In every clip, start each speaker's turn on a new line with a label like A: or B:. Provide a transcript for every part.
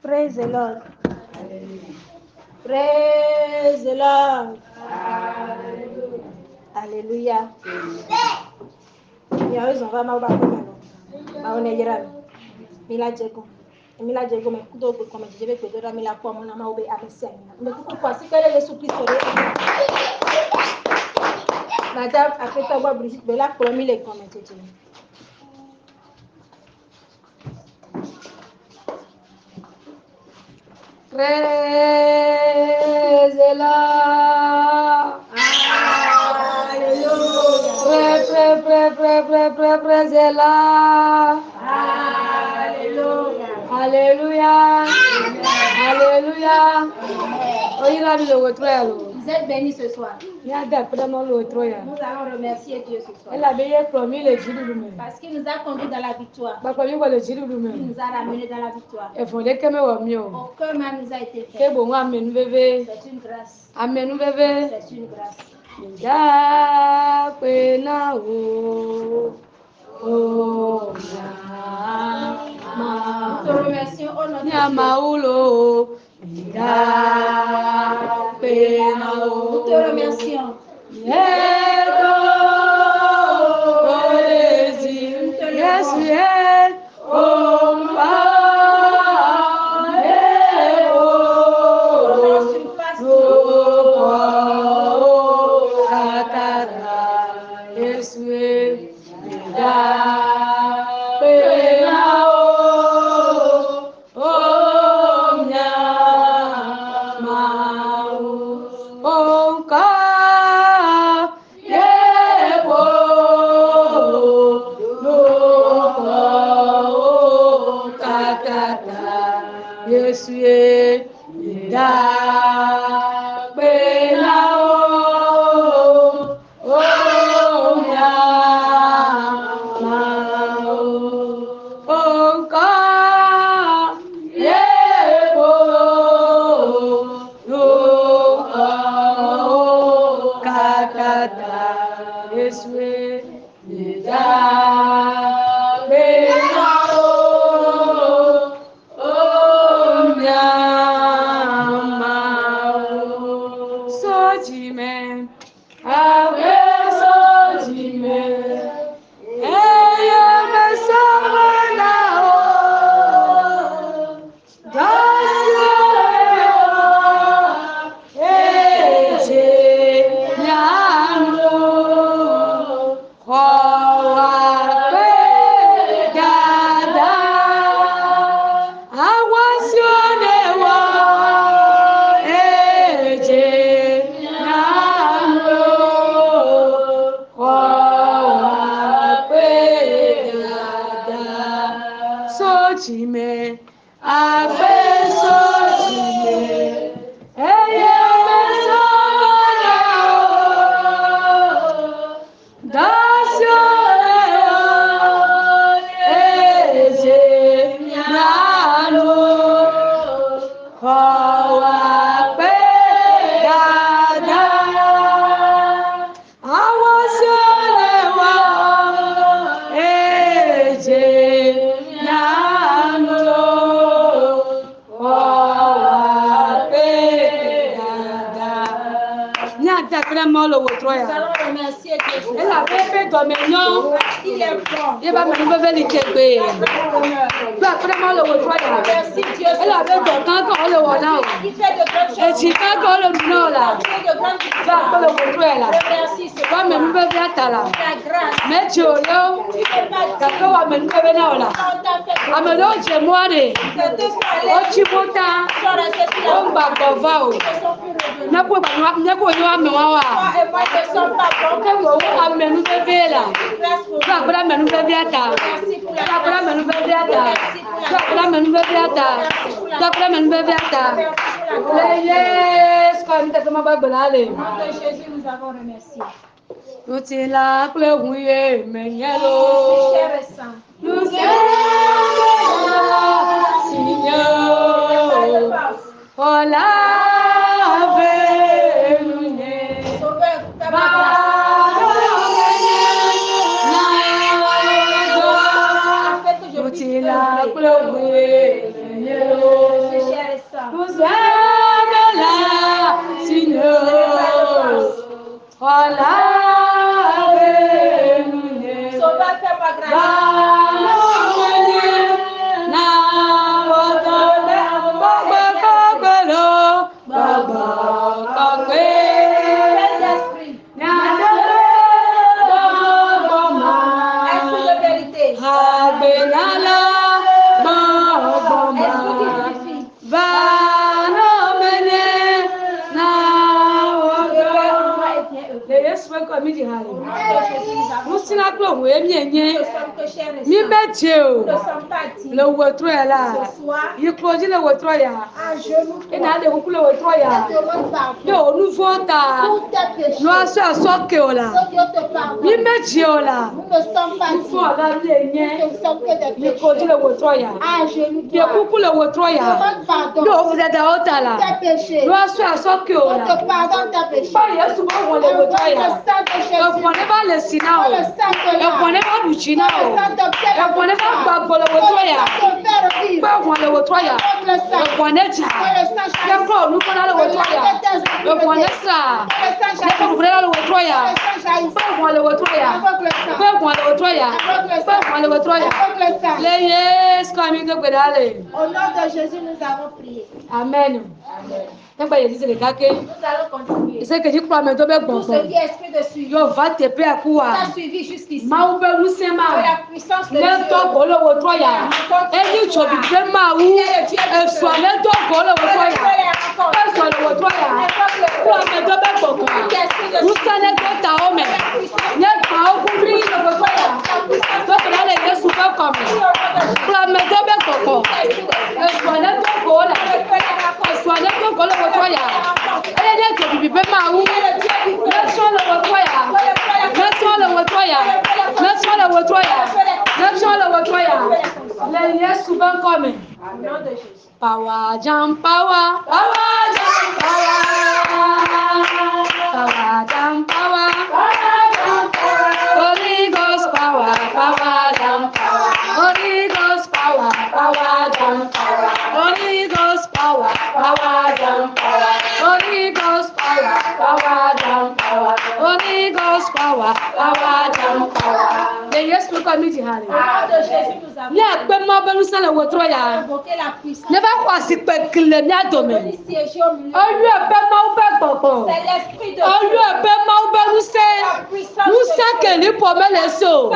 A: Praise the Lord. Praise the Lord. Alléluia. Ya wewe zonga ma ba ko ba one yira mila jego me kudo ko me jebe ko do mila ko mo na ma obe amesi amina me kuku ko sikere Yesu Kristo re madame afeta ba Brigitte be la ko mi le ko me jeje. Praise the Lord. Hallelujah. Praise the Lord. Hallelujah. Hallelujah. Hallelujah. Oh, il a mis le retour. Vous êtes bénis ce soir. Il a d'apprendre le retour. Nous allons remercier Dieu ce soir. Elle a bien promis le Dieu de nous. Parce qu'il nous a conduits dans la victoire. Il nous a ramenés dans la victoire. Aucun mal nous a été fait. C'est une grâce. Amen. C'est une grâce. Oh, nous te remercions au nom de Dieu. Nous te remercions. Nous sommes là, Seigneur. Voilà, le wotro ya la il close le wotro ya et na de ku le wotro ya yo nous vota nous aso aso ke ola mi meje ola nous fo la le yen il close le wotro ya de ku le wotro ya yo vous êtes à otala nous aso aso ke ola pa yesu mo wo le wotro ya e pone ba le sina o e pone ba buchina o e pone ba gbagbo le wotro ya pa won le wotro ya e pone ja ke ko nu ko le wotro ya e pone sa ke ko bre le wotro ya pa won le wotro ya pa won le wotro ya pa won le wotro ya le yes comme de gbedale
B: Au nom de Jésus nous avons prié.
A: Amen. Nous allons continuer. Tout ce qui est esprit de suivi, t'a suivi jusqu'ici. Que la puissance de Dieu, Power, jump, power, power, jump, power, power, jump, power, Holy Ghost power, power, jump, power, Holy Ghost power, power, jump, power, Holy Ghost power, power, jump, power, Holy Ghost power, power, jump, power, Holy Ghost power, power, jump, power. The yes we come to Harry. Yeah, but my belusa le wotroya. Ne va pas si pe kle ni adome. Ayu pe ma u pe popo. Ayu pe ma u pe nuse. Nuse ke ni po mele so.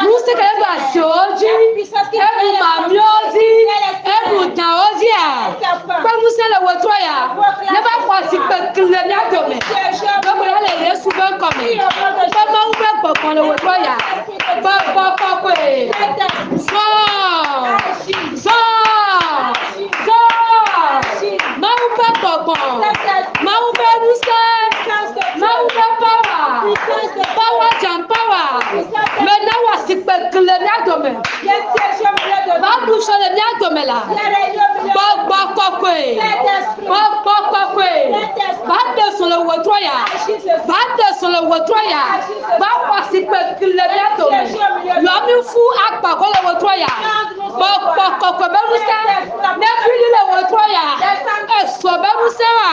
A: Nuse ke ba soji. Ebu mami oji. Ebu ta oji a. Pe nuse le wotroya. Ne va pas si pe kle ni adome. Donc là les Yesu ben comme. Pe ma u pe popo le wotroya. Papa kwe. Maupe popo, maupe nuse, maupe power jam power. Maintenant voici que le miadome. Va boucher le miadome là. Papa kwe, va descendre le wotroya, va descendre le wotroya. Va voici que le miadome. L'homme fou a pas le wotroya. Papa kwe berusa, ne fili le wotroya. Eso berusa wa,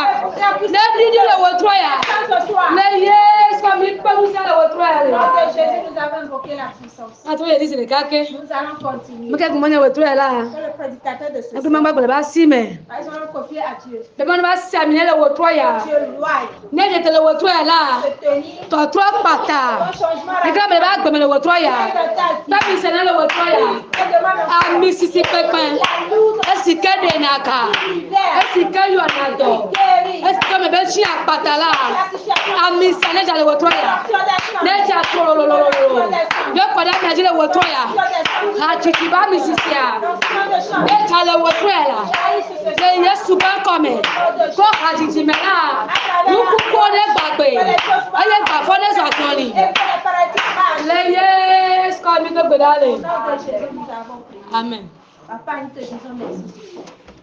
A: ne fili le wotroya. Le yes comme il berusa le wotroya.
B: Au nom de Jésus nous avons invoqué la puissance. Nous allons continuer. Que le prédicateur de ce soir, par exemple, confier à Dieu. Dieu loyal. Se tenir. Ton changement Amen. Papa, nous te disons merci.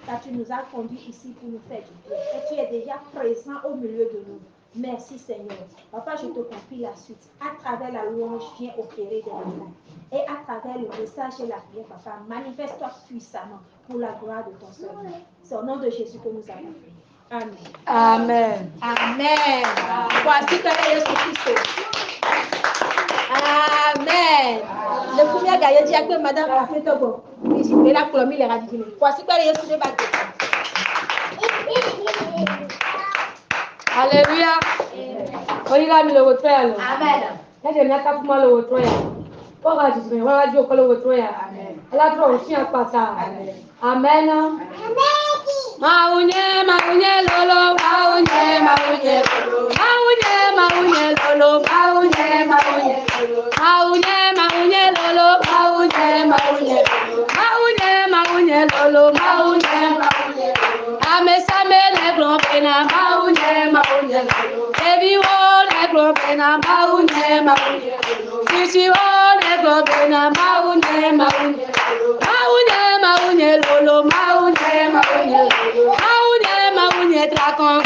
B: Car tu nous as conduits ici pour nous faire du bien. Et tu es déjà présent au milieu de nous. Merci Seigneur. Papa, je te confie la suite. À travers la louange, viens opérer des miracles. Et à travers le message et la prière, Papa, manifeste-toi puissamment pour la gloire de ton Seigneur. C'est au nom de Jésus que nous avons prié. Amen.
A: Amen.
B: Amen. Voici Père Jésus-Christ. Amen. Le premier gars, il dit que madame a fait un bon. Il est là pour le radicaux. Voici Père Jésus-Christ.
A: Alléluia. Oyiga mi le wotro ya lo. Amen. Ede mi aka kuma le wotro ya. Oga jiji mi wala jo ko le wotro ya. Amen. Ela tro osin apata. Amen. Amen. Maunye lolo, maunye lolo. Maunye lolo, maunye lolo. Maunye lolo, maunye lolo. Amesame le globena, maunye lolo. Baby wo le globena, maunye lolo. Sisi wo le globena, maunye lolo. Maunye lolo, maunye trakon,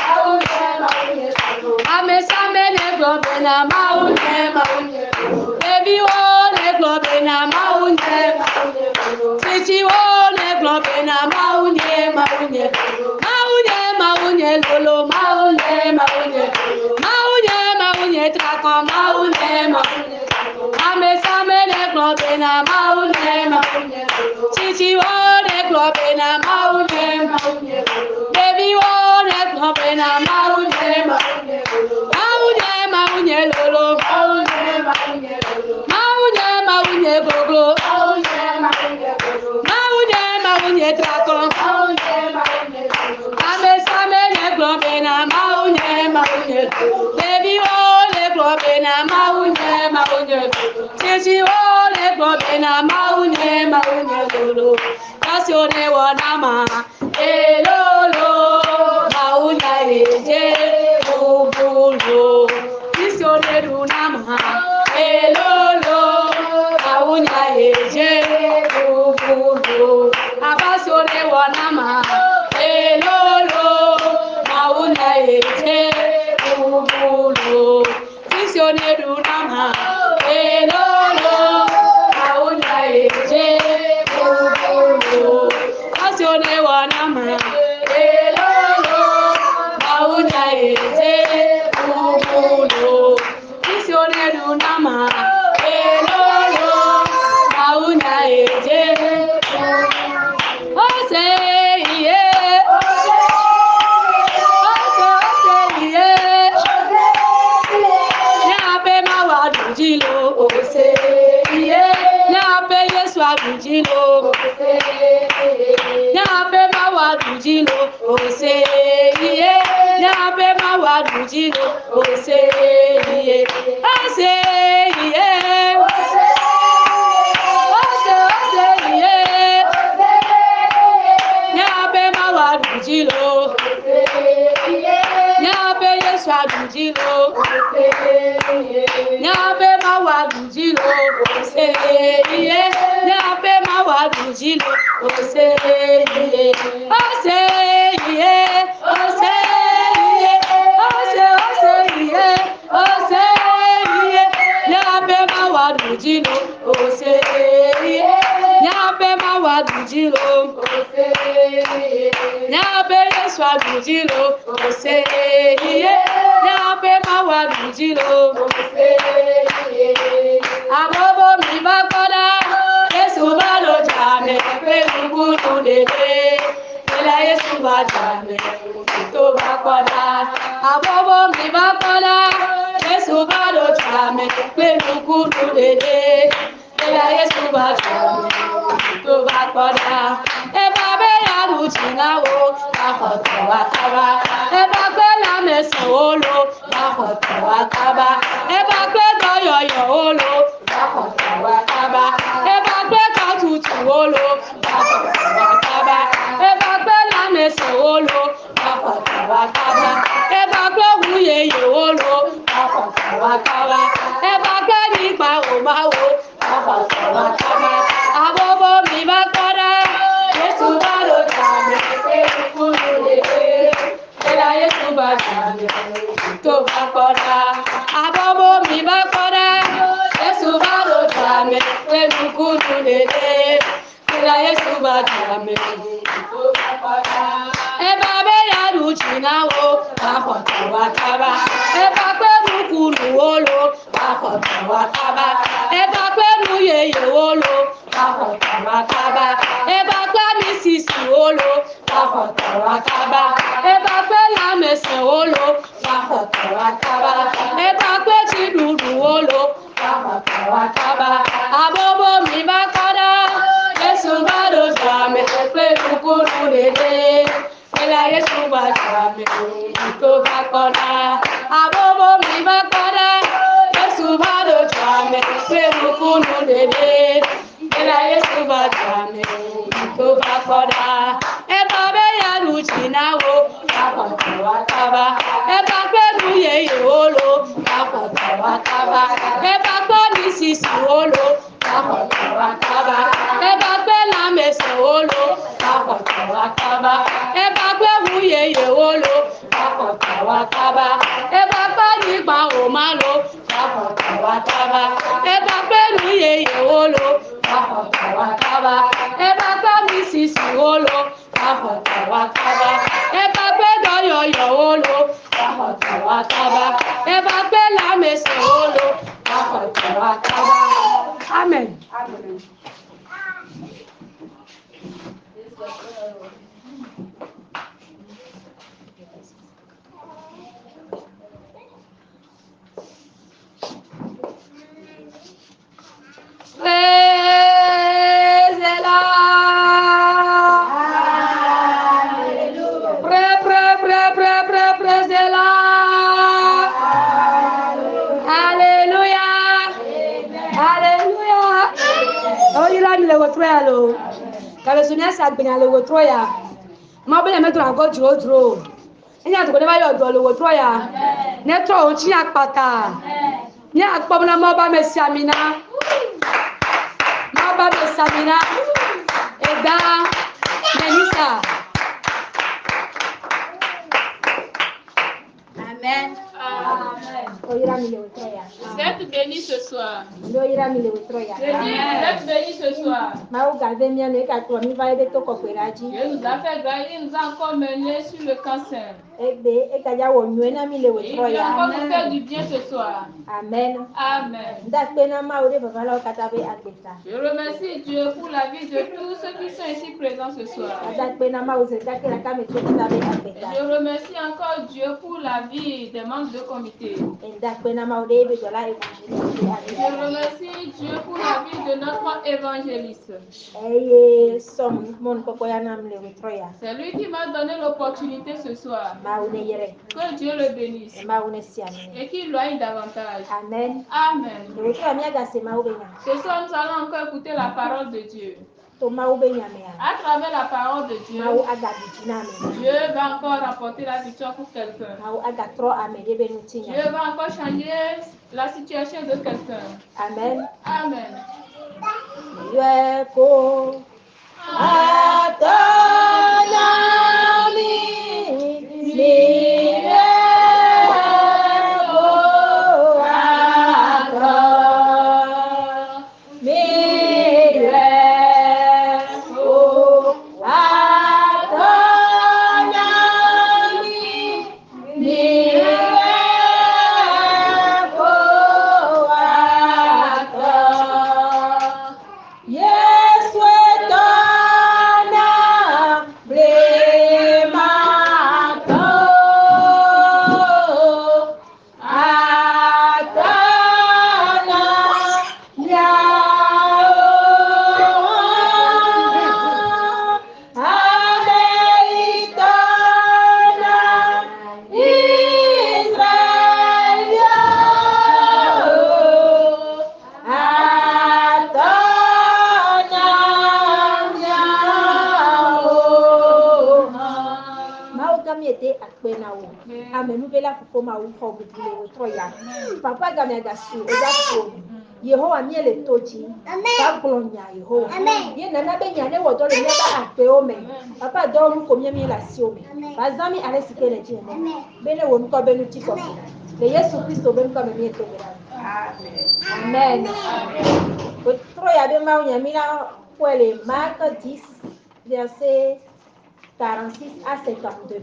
A: amesame le globena, maunye lolo. Baby wo le globena, maunye lolo. Sisi wo le globena, maunye lolo. Maunye lolo, maunye trakon, maunye lolo. Amesame le globena, maunye lolo. Sisi wo le globena, maunye lolo. Baby wo le globena, maunye lolo. Maunye lolo, maunye goglo, maunye trakon, amesame le globena, maunye lolo. Baby wo le globena, maunye lolo. Sisi wo le globena, maunye lolo. Kasione wanama, elolo, maunye yeje, ubulo. Kasione runama, elolo, maunye yeje, ubulo. Abasione wanama, elolo, maunye yeje, ubulo. Kasione runama, elolo, maunye yeje, ubulo. Kasione wanama, elolo, maunye yeje, ubulo. Kasione runama, elolo, maunye yeje, ubulo. Ose iye, ose iye, nyape mawadujilo, ose iye, nyape Yesu adujilo, ose nyape mawadujilo, ose iye, nyape mawadujilo, ose iye, ose iye, ose iye, nyape mawadujilo, nyape Yesu adujilo, nyape mawadujilo, ose iye, nyape mawadujilo, ose iye, ose iye, ose iye, ose iye, ose iye, nyape mawadujilo, ose iye, nyape mawadujilo, ose iye, nyape Yesu adujilo, ose iye, nyape mawadujilo, ose iye. Abobo mi bakoda, Yesu balo jame, pe gugudu dede. Ela Yesu ba jame, to bakoda. Abobo mi bakoda, Yesu balo jame, pe gugudu dede. Ela Yesu ba jame, to bakoda. Eba be ya ruchina wo, akoto wakaba. Eba be la meso olo, akoto wakaba. Eba be doyoyo olo, akoto wakaba. Eba be katutu olo, akoto wakaba. Eba be la meso olo, akoto wakaba. Eba be wuyeye olo, akoto wakaba. Eba be nipa omawo, akoto wakaba. Abobo mi bakara, Yesu balo jame, Yesu balo jame, Yesu balo jame, to ba Eba be ya ruchina wo akota wakaba. Eba pe mukulu wolo akota wakaba. Eba pe muyeye wolo akota wakaba. Eba pe misisi wolo akota wakaba. Eba pe lamese wolo akota wakaba. Eba pe chidudu wolo akota wakaba. Abobo mi bakada Yesu bado jame pe kukuru dede. Ela Yesu bajame to bakona. Abobo mi bakada Yesu bado jame pe kukuru dede. Ela Yesu bajame to bakona. Eba be ya ruchina wo akota wakaba. Eba pe nuye yolo akota wakaba. Eba pe nisisi wolo akota wakaba. Eba pe lamese wolo akota wakaba. Eba pe wuyeye wolo akota wakaba. Eba pe nigba omalo akota wakaba. Eba pe nuyeye wolo akota wakaba. Eba pe misisi wolo akota wakaba. Eba pe doyoyo wolo akota wakaba. Eba pe lamese wolo akota wakaba. Amen. Amen. Praise the Lord. Hallelujah. Praise the Lord. Hallelujah. Hallelujah. Oh, you like me to try hello. Kabe sunya sa gbenya lo wotro ya. Ma be me to ago dro. Enya to ko ba yo do lo wotro ya. Netro o chi apata. Ni akpom na mo ba me siamina. Baba Samina, Eda, Melissa. Amen. Amen.
C: Cette bénie ce soir.
A: Cette
C: bénie ce soir.
A: Dieu nous a fait grâce, il nous a encore mené sur le cancer. Il va encore nous faire du bien ce soir. Amen. Amen. Je remercie Dieu pour la vie de tous ceux qui sont ici présents ce soir. Et je remercie encore Dieu pour la vie des membres de comité. Je remercie Dieu pour la vie de notre évangéliste. C'est lui qui m'a donné l'opportunité ce soir. Que Dieu le bénisse et qu'il loigne davantage. Amen. Amen. Ce soir, nous allons encore écouter la parole de Dieu. À travers la parole de Dieu, Dieu va encore apporter la victoire pour quelqu'un. Dieu va encore changer la situation de quelqu'un. Amen. Amen. Papa Gamiagasu, Yehovah miele tochi, Bablonia Yehovah. Ye nana be nyane wodo le neba akpe ome. Papa do nu komye mi la si ome. Bazami ale sike le jene. Bene wonu ko benu ti ko. Le Yesu Kristo ben ko me mi to bera. Amen. Amen. Otro ya be ma nya mi na kwele Marc 10 verset
B: 46 à 52.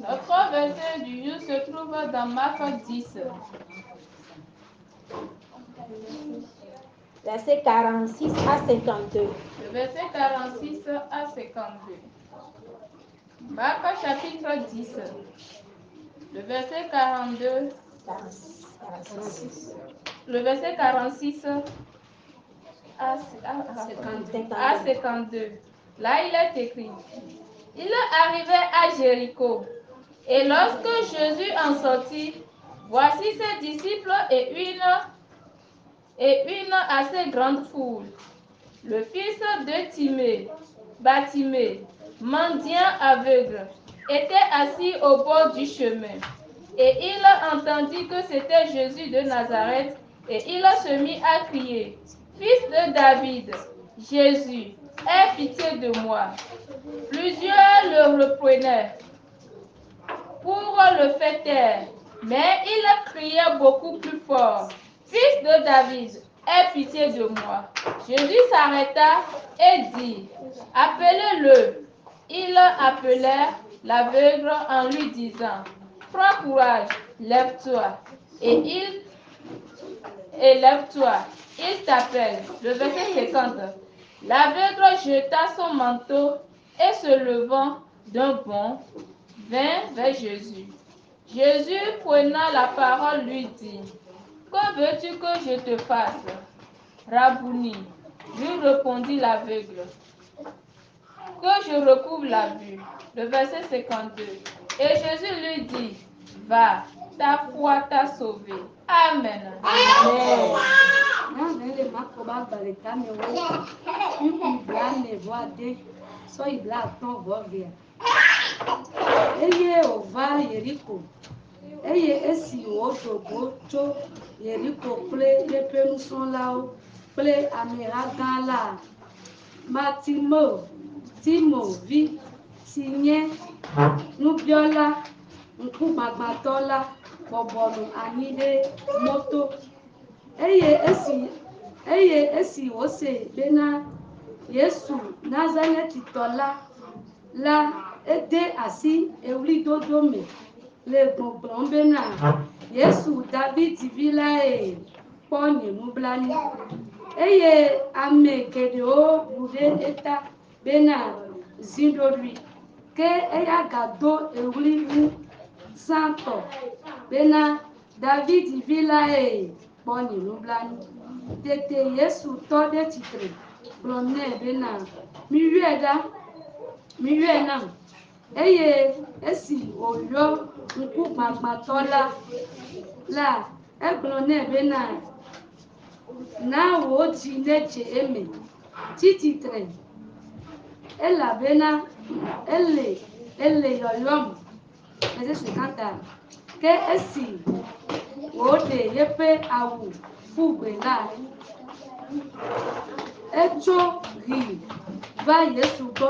C: Notre verset du jour se trouve dans Marc 10.
B: Verset 46 à 52.
C: Le verset 46 à 52. Marc chapitre 10. Le verset 42.
B: 46.
C: Le verset 46 à 52. Là, il est écrit. Il arrivait à Jéricho. Et lorsque Jésus en sortit, voici ses disciples et une assez grande foule. Le fils de Bartimée, mendiant aveugle, était assis au bord du chemin. Et il entendit que c'était Jésus de Nazareth, et il se mit à crier, « Fils de David, Jésus, aie pitié de moi. » Plusieurs le reprenaient pour le faire taire, mais il criait beaucoup plus fort, « Fils de David, aie pitié de moi. » Jésus s'arrêta et dit, « Appelez-le. » Ils appelèrent l'aveugle en lui disant, « Prends courage, lève-toi. » Et lève-toi, il t'appelle. Le verset 50. L'aveugle jeta son manteau et se levant d'un bond, vint vers Jésus. Jésus, prenant la parole, lui dit, « Que veux-tu que je te fasse, Rabouni ?» Lui répondit l'aveugle, « Que je recouvre la vue. » Le verset 52. Et Jésus lui dit, « Va, ta foi t'a sauvé. » Amen.
A: Amen. Eye wòva Yeriko eye esi wòdogo tso Yeriko kple yeƒe nusrɔ̃lawo kple ameha gã la, Timo vi si nye nubiɔla ŋkugbagbatɔ la bɔbɔnɔ anyi ɖe mɔto eye esi wòse bena Yesu Nazaretitɔ la ede asi ewlidodo me le gbɔgblɔm bena Yesu David vi lae, kpɔ nye nublanui eye ame geɖewo ʋu ɖe eta bena ziɖoɖoe ke eya gado ewli ŋu zãtɔ bena David vi lae, kpɔ nye nublanui. Tete Yesu tɔ ɖe tsitre gblɔ nɛ bena miyɔe nam eye esi wòyɔ ŋkugbagbatɔ la egblɔ nɛ bena na wò dzi nedze eme, tsi tsitre elabena ele yɔyɔm. Verset 50. Ke esi wòɖe yeƒe awu ƒu gbe la, etso ɣi va Yesu gbɔ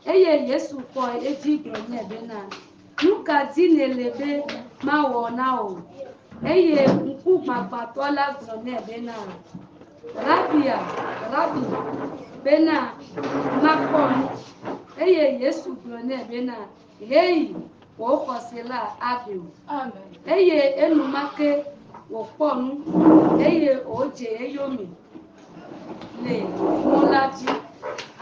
A: eye Yesu kpɔe edzi gblɔ nɛ bena nu ka di nèle be mawɔ na wò? Eye ŋkugbagbatɔ la gblɔ nɛ bena Rabi bena makpɔ nu eye Yesu gblɔ nɛ bena heyi wò xɔse la aɖe o. Eye enumake wòkpɔ nu eye wòdze eyome le mɔ la dzi.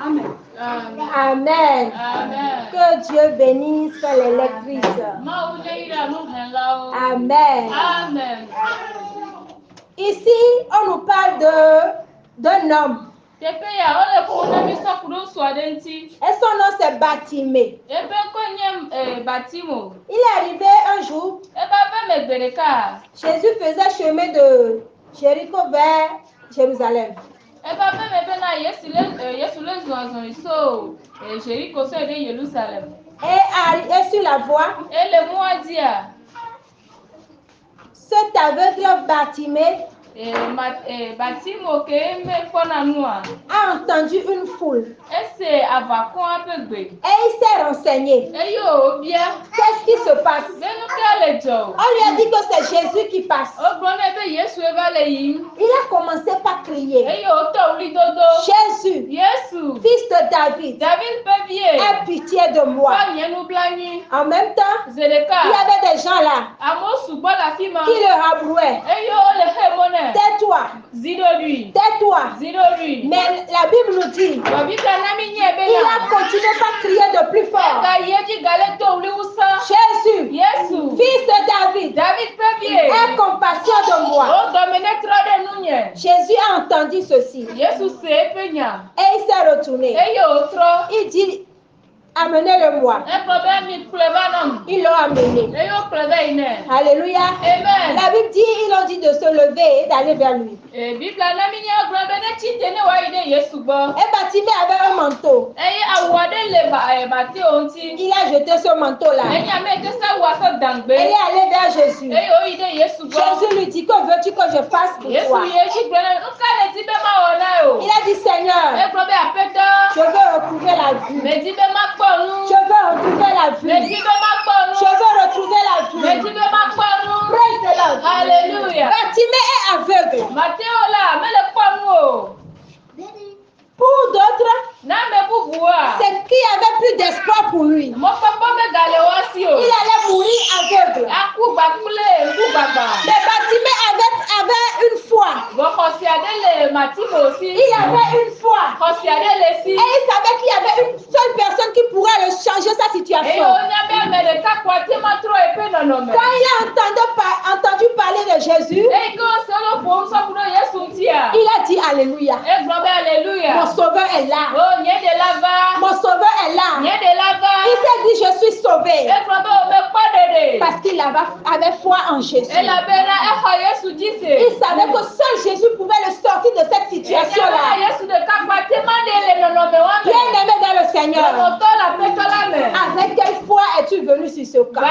A: Amen.
B: Amen.
C: Amen.
B: Que Dieu bénisse les lectrices. Amen.
C: Amen.
B: Ici, on nous parle d'un homme. Et son nom c'est Bartimée. Il est arrivé un jour. Jésus faisait chemin de Jéricho vers Jérusalem. Et sur la voie, cet aveugle Bartimée a entendu une foule et il s'est renseigné. Qu'est-ce qui se passe? On lui a dit que c'est Jésus qui passe. Il a commencé par crier, Jésus, fils de David, aie pitié pitié de moi. En même temps, il y avait des gens là qui le rabrouaient. Tais-toi. Tais-toi. Mais la Bible nous dit, il a continué par crier de plus fort. Jésus, fils de David, aie compassion de moi. Jésus a entendu ceci. Et il s'est retourné. Il dit, amenez-le-moi. Ils l'ont amené. Alléluia.
C: Amen.
B: La Bible dit, ils ont dit de se lever et d'aller vers lui. Et Bartimée avait un manteau. Il a jeté ce manteau-là. Et il est allé vers Jésus. Jésus lui dit, que veux-tu que je fasse pour toi? Il a dit, Seigneur, je veux retrouver la vue. Je veux retrouver la vue. Je veux retrouver la vue. Praise the Lord.
C: Alléluia.
B: Bartimée est aveugle. Pour d'autres, c'est qu'il n'y avait plus d'espoir pour lui. Il allait mourir aveugle. Mais Bartimée avait une foi. Il avait une foi. Et il savait qu'il y avait une seule personne qui pourrait changer sa situation. Quand il a entendu parler de Jésus, il a dit Alléluia. Mon sauveur est là. Mon sauveur est là. Il s'est dit je suis sauvé. Parce qu'il avait foi en Jésus. Il savait que seul Jésus pouvait le sortir de cette situation-là. Bien-aimé dans le Seigneur, avec quelle foi es-tu venu sur ce camp?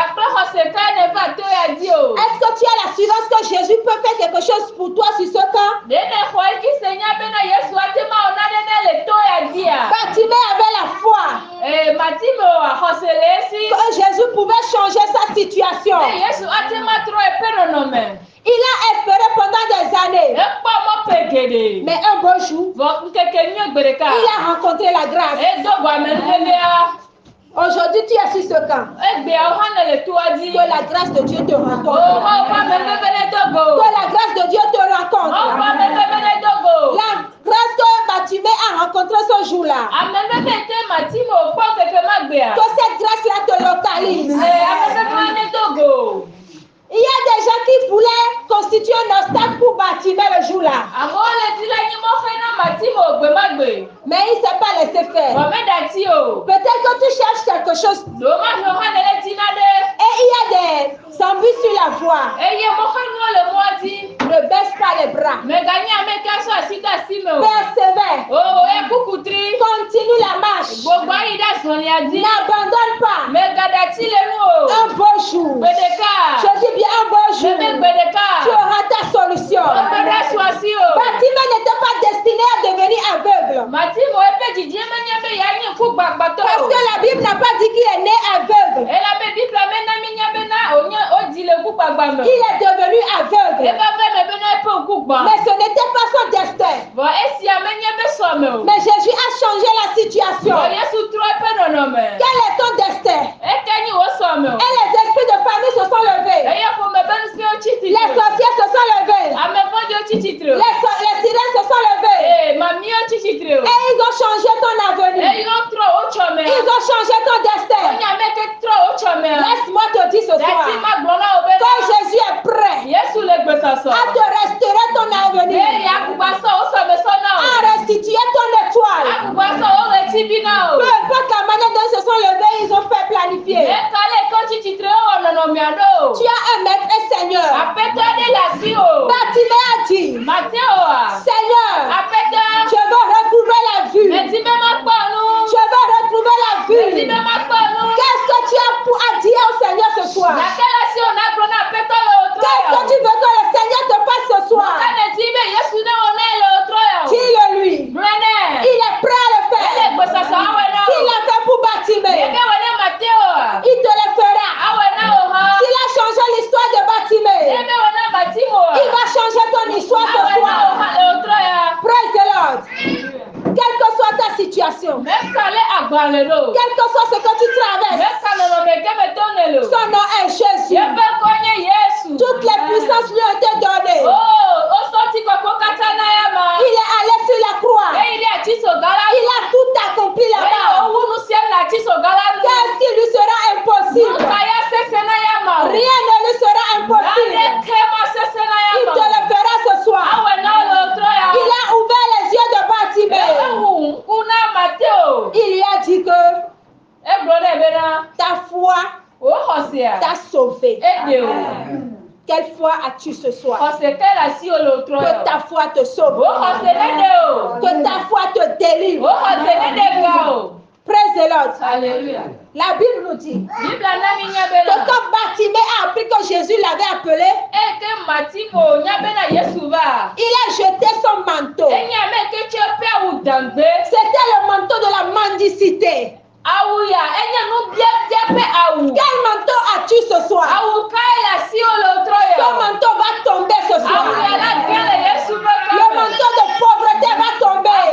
B: Est-ce que tu as l'assurance que Jésus peut faire quelque chose pour toi sur ce camp? Bartimée avait la foi que Jésus pouvait changer sa situation. Il a espéré pendant des années. Mais un beau jour, il a rencontré la grâce. Aujourd'hui, tu es sur ce camp. Que la grâce de Dieu te rencontre. Que la grâce de Dieu te rencontre. La grâce que Bartimée a rencontrée ce jour-là. Que cette grâce-là te localise. Il y a des gens qui voulaient constituer un obstacle pour Bartimée le jour-là. Mais il ne s'est pas laissé faire. Peut-être que tu cherches quelque chose. Et il y a des embûches sur la voie. Ne baisse pas les bras. Persévère. Continue la marche. N'abandonne pas. Un beau jour. Je dis bien un beau jour. Tu auras ta solution. Bartimée n'était pas destiné à devenir aveugle. Parce que la Bible n'a pas dit qu'il est né aveugle. Il est devenu aveugle. Mais ce n'était pas son destin. Mais Jésus a changé la situation. Quel est ton destin? Et les esprits de famille se sont levés. Les sorciers se sont levés. Les sirènes se sont levées. Et ils ont changé ton avenir. Ils ont changé ton destin. Laisse-moi te dire ce soir que Jésus est prêt à te restaurer ton avenir, à restituer ton étoile. Peu importe la manière dont ils se sont levés, ils ont fait planifier. Tu as un maître et Seigneur. Bartimée a dit, Seigneur, je veux retrouver la vue. Je veux retrouver la vue. Qu'est-ce que tu as à dire au Seigneur ce soir? Qu'est-ce que tu veux que le Seigneur te fasse ce soir? Dis-le lui. Il est prêt à le faire. S'il l'a fait pour Bartimée, il te le fera. S'il a changé l'histoire de Bartimée, il va changer ton histoire ce soir. Praise the Lord. Quelle que soit ta situation, quel que soit ce que Jésus. Toutes les puissances lui ont été données. Il est allé sur la croix. Il a tout accompli là-bas. Qu'est-ce qui lui sera impossible? Rien ne lui sera impossible. Il te le fera ce soir. Il a ouvert les yeux de Bartimée. Il lui a dit que ta foi t'a sauvé. Quelle foi as-tu ce soir? Que ta foi te sauve. Que ta foi te délivre. Praise the Lord.
C: Alléluia.
B: La Bible nous dit que quand Bartimée a appris que Jésus l'avait appelé, il a jeté son manteau. C'était le manteau de la mendicité. Quel manteau as-tu ce soir? Ton manteau va tomber ce soir. Le manteau de pauvreté va tomber.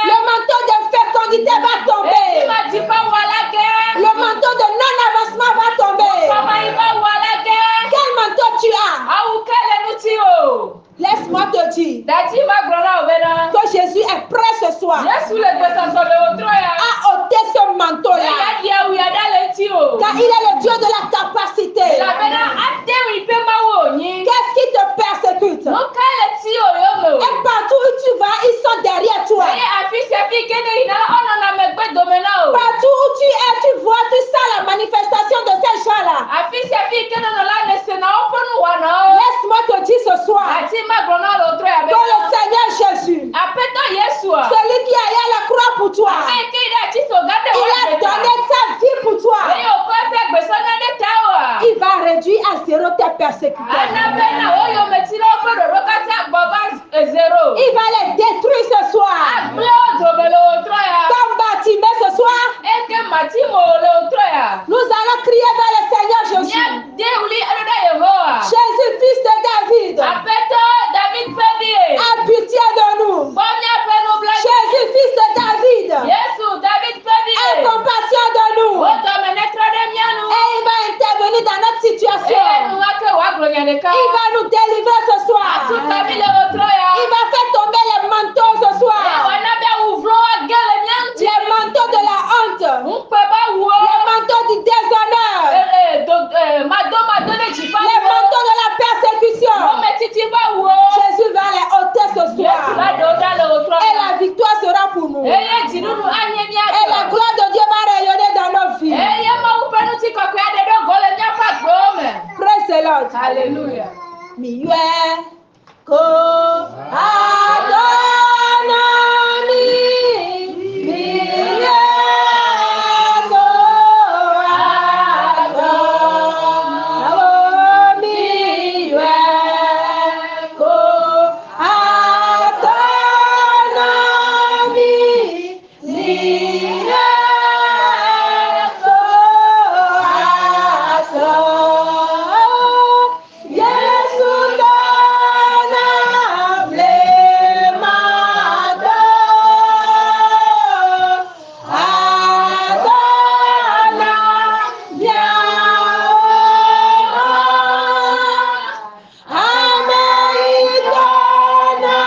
B: Le manteau de fécondité va tomber. Le manteau de non-avancement va tomber. Quel manteau tu as? Laisse-moi te dire que Jésus est prêt ce soir à ôter ce manteau-là. Car il est le Dieu de la capacité. Qu'est-ce qui te persécute? Et partout où tu vas, ils sont derrière toi. Partout où tu es, tu vois, tu sens la manifestation de ces gens-là. Laisse-moi te dire ce soir que le Seigneur Jésus, celui qui est allé à la croix pour toi, il a donné sa vie pour toi. Il va réduire à zéro tes persécuteurs. Il va les détruire ce soir. Comme Bartimée ce soir, nous allons crier vers le Seigneur Jésus. Jésus, fils de David, aie pitié de nous. Jésus, fils de David, aie compassion de nous. Et il va intervenir dans notre situation. Il va nous délivrer ce soir. Il va faire tomber les manteaux ce soir. Les manteaux de la honte. Les manteaux du déshonneur. Les manteaux de la persécution. Jésus va les ôter ce soir. Et la victoire sera pour nous. Et la gloire de Dieu va rayonner dans nos vies. Praise the Lord.
C: Alléluia.
B: Mieux ko Adonai, mieux ko Adonai, mieux ko Adonai, mieux ko Adonai. Yesu dana blema Adana Yahweh Americana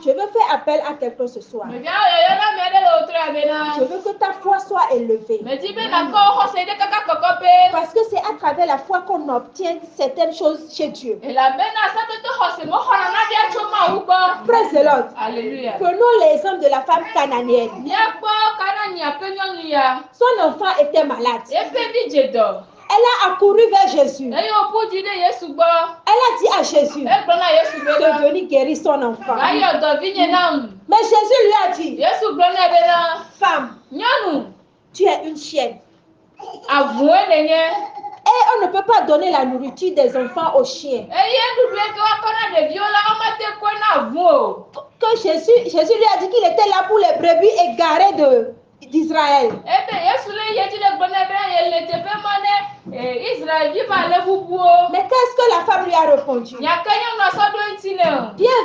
B: Je veux faire appel à quelqu'un ce soir. Je veux que ta foi soit élevée. Parce que c'est à travers la foi qu'on obtient certaines choses chez Dieu. Praise the Lord.
C: Alléluia.
B: Prenons l'exemple de la femme cananéenne. Son enfant était malade. Elle a accouru vers Jésus. Elle a dit à Jésus de venir guérir son enfant. Mais Jésus lui a dit, femme, tu es une chienne. Et on ne peut pas donner la nourriture des enfants aux chiens. Que Jésus lui a dit qu'il était là pour les brebis égarées d'Israël.
C: Et Israël vit par le boubou.
B: Mais qu'est-ce que la femme lui a répondu?
C: Bien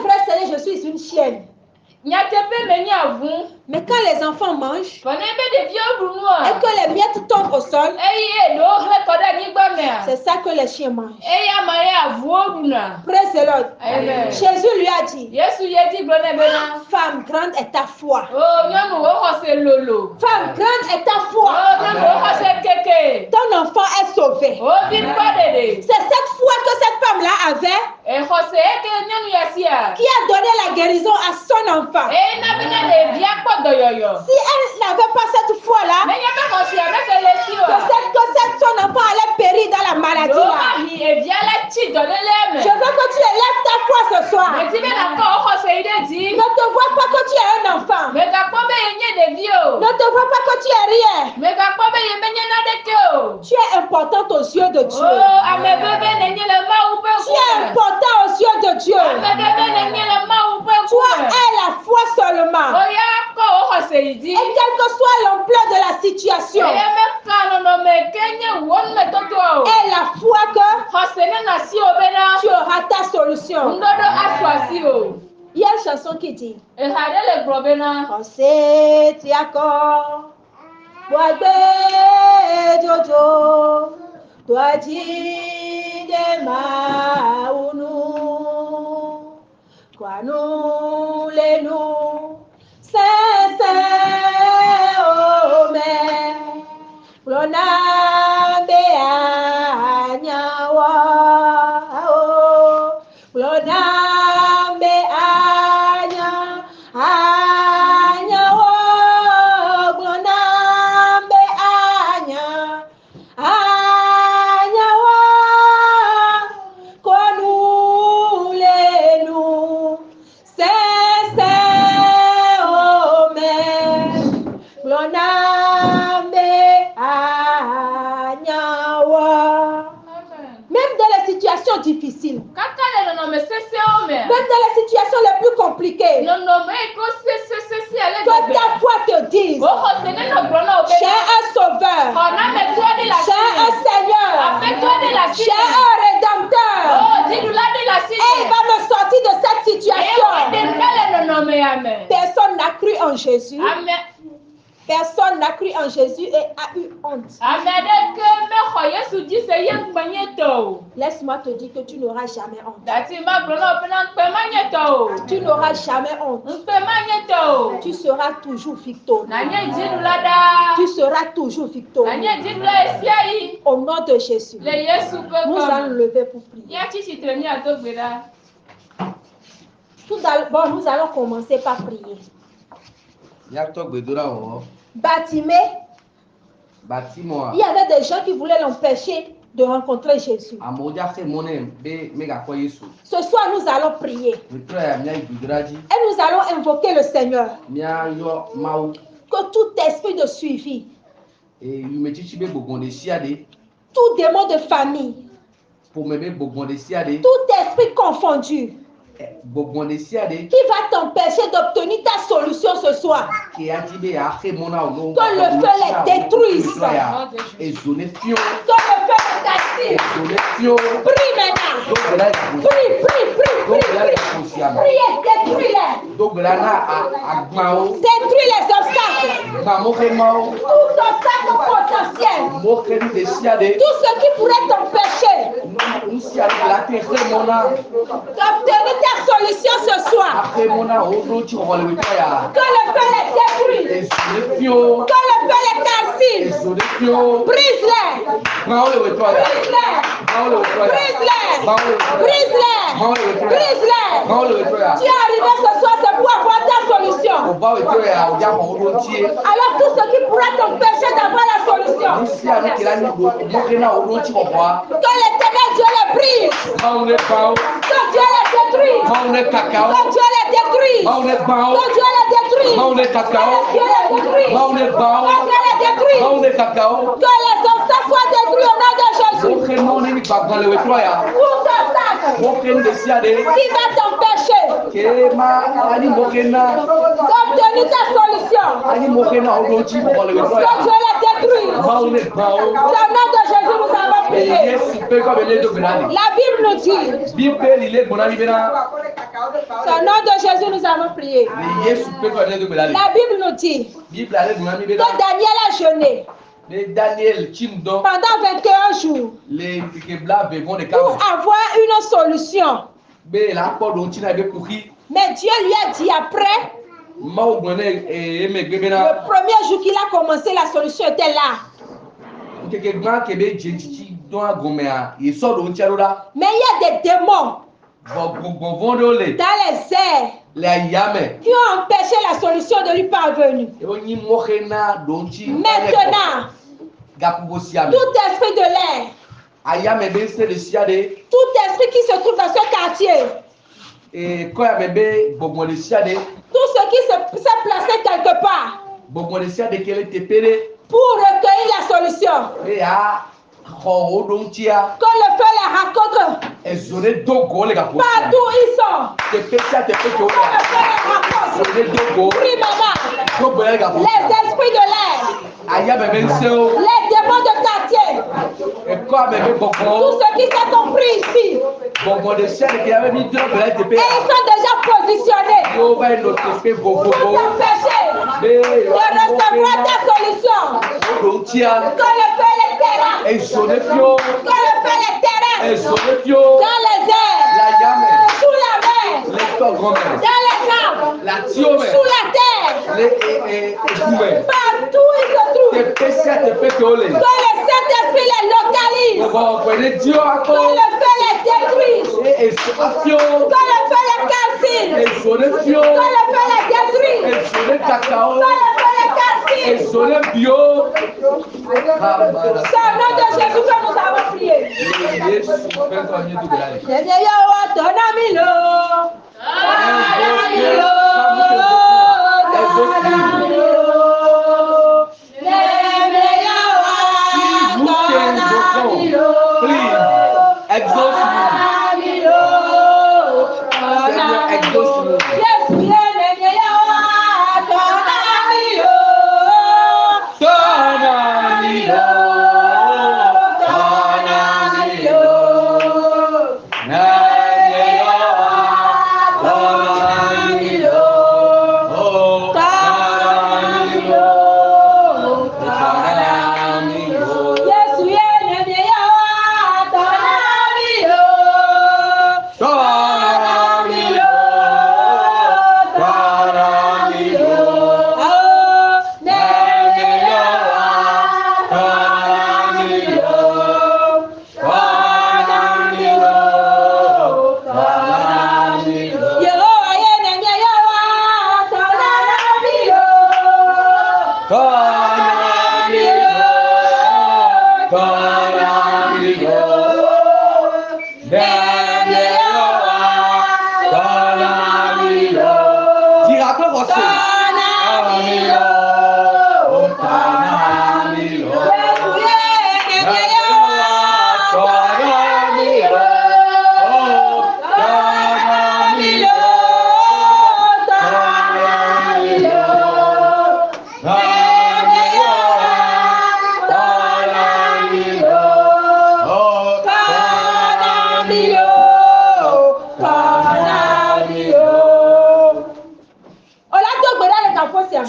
B: vrai, Seigneur, je suis une chienne. Mais quand les enfants mangent et que les miettes tombent au sol, c'est ça que les chiens mangent. Praise the Lord.
C: Amen.
B: Jésus lui a dit, femme, grande est ta foi. Femme, grande est ta foi. Ton enfant est sauvé. C'est cette foi que cette femme-là avait qui a donné la guérison à son enfant. Si elle n'avait pas cette foi-là, peut-être que son enfant allait périr dans la maladie. Je veux que tu élèves ta foi ce soir. Ne te vois pas que tu es un enfant. Ne te vois pas que tu es rien. Tu es importante aux yeux de Dieu. Tu es important aux yeux de Dieu. Toi, aie la foi seulement. Et quelle que soit l'ampleur de la situation, aie la foi que tu auras ta solution. Il y a une chanson qui dit José Tiako, Boagbe Jojo, Toadi de Maunu, Kwanu Lenu, Sese Ome, Plona Bea Nyawa, Plona Bea Anyawa, Plona Bea Anyawa, Kwanu Lenu, Sese Ome, Plona Bea Anyawa. Même dans les situations difficiles, même dans les situations les plus compliquées, que ta foi te dise j'ai un sauveur, j'ai un Seigneur, j'ai un rédempteur, et il va me sortir de cette situation. Personne n'a cru en Jésus. Personne n'a cru en Jésus et a eu honte. Laisse-moi te dire que tu n'auras jamais honte. Tu n'auras jamais honte. Tu seras toujours victorieux. Tu seras toujours victorieux. Au nom de Jésus, nous allons lever pour prier. Tout d'abord, nous allons commencer par prier. Bartimée, il y avait des gens qui voulaient l'empêcher de rencontrer Jésus. Ce soir, nous allons prier. Et nous allons invoquer le Seigneur. Que tout esprit de suivi, tout démon de famille, tout esprit confondu, qui va t'empêcher d'obtenir ta solution ce soir, que le feu les détruise, que le feu les casse. Prie maintenant. Prie, détruis-les. Détruis les obstacles. Tout obstacle potentiel. Tout ce qui pourrait t'empêcher d'obtenir ta solution ce soir. Que le feu les détruise. Que le feu les calcine. Brise-les. Brise-les. Tu es arrivé ce soir, c'est pour avoir ta solution. Alors tout ce qui pourra t'empêcher d'avoir la solution, que l'Éternel Dieu les brise. Que Dieu les détruise. Que Dieu les détruise. Que Dieu les détruise. Que les obstacles soient détruits au nom de Jésus. Tout obstacle qui va t'empêcher d'obtenir ta solution, que Dieu les détruise. Au nom de Jésus, nous avons Bible nous dit, au nom de Jésus, nous allons prier. La Bible nous dit que Daniel a jeûné pendant 21 jours pour avoir une solution. Mais Dieu lui a dit après, le premier jour qu'il a commencé, la solution était là. Mais il y a des démons dans les airs qui ont empêché la solution de lui parvenir. Maintenant, tout esprit de l'air, tout esprit qui se trouve dans ce quartier, tout ce qui s'est placé quelque part pour recueillir la solution, que le feu les rencontre partout ils sont. Que le feu les rencontre. Prie maman. Les esprits de l'air, les démons de quartier, tout ce qui s'est compris ici, et ils sont déjà positionnés pour t'empêcher de recevoir ta solution. Que le feu les terrains, que le feu les terrains, dans les airs, sous la mer, dans les arbres, sous la terre, partout ils se trouvent. Que le Saint-Esprit les localise, que le feu les détruise, que le feu les calcine, que le feu les détruise, que le feu les calcine. C'est au nom de Jésus que nous avons prié.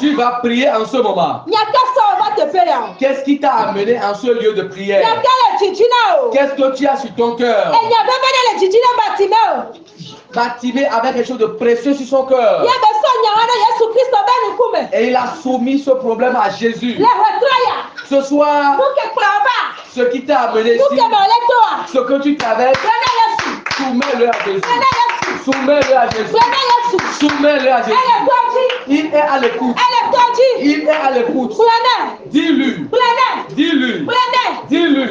D: Tu vas prier en ce moment. Qu'est-ce qui t'a amené en ce lieu de prière? Qu'est-ce que tu as sur ton cœur? Bartimée avait quelque chose de précieux sur son cœur. Et il a soumis ce problème à Jésus. Ce soir, ce qui t'a amené ici, ce que tu traverses, soumets-le à Jésus. Soumets-le à Jésus. Soumets-le à Jésus. Il est à l'écoute. Il est à l'écoute. Dis-lui. Dis-lui. Dis-lui.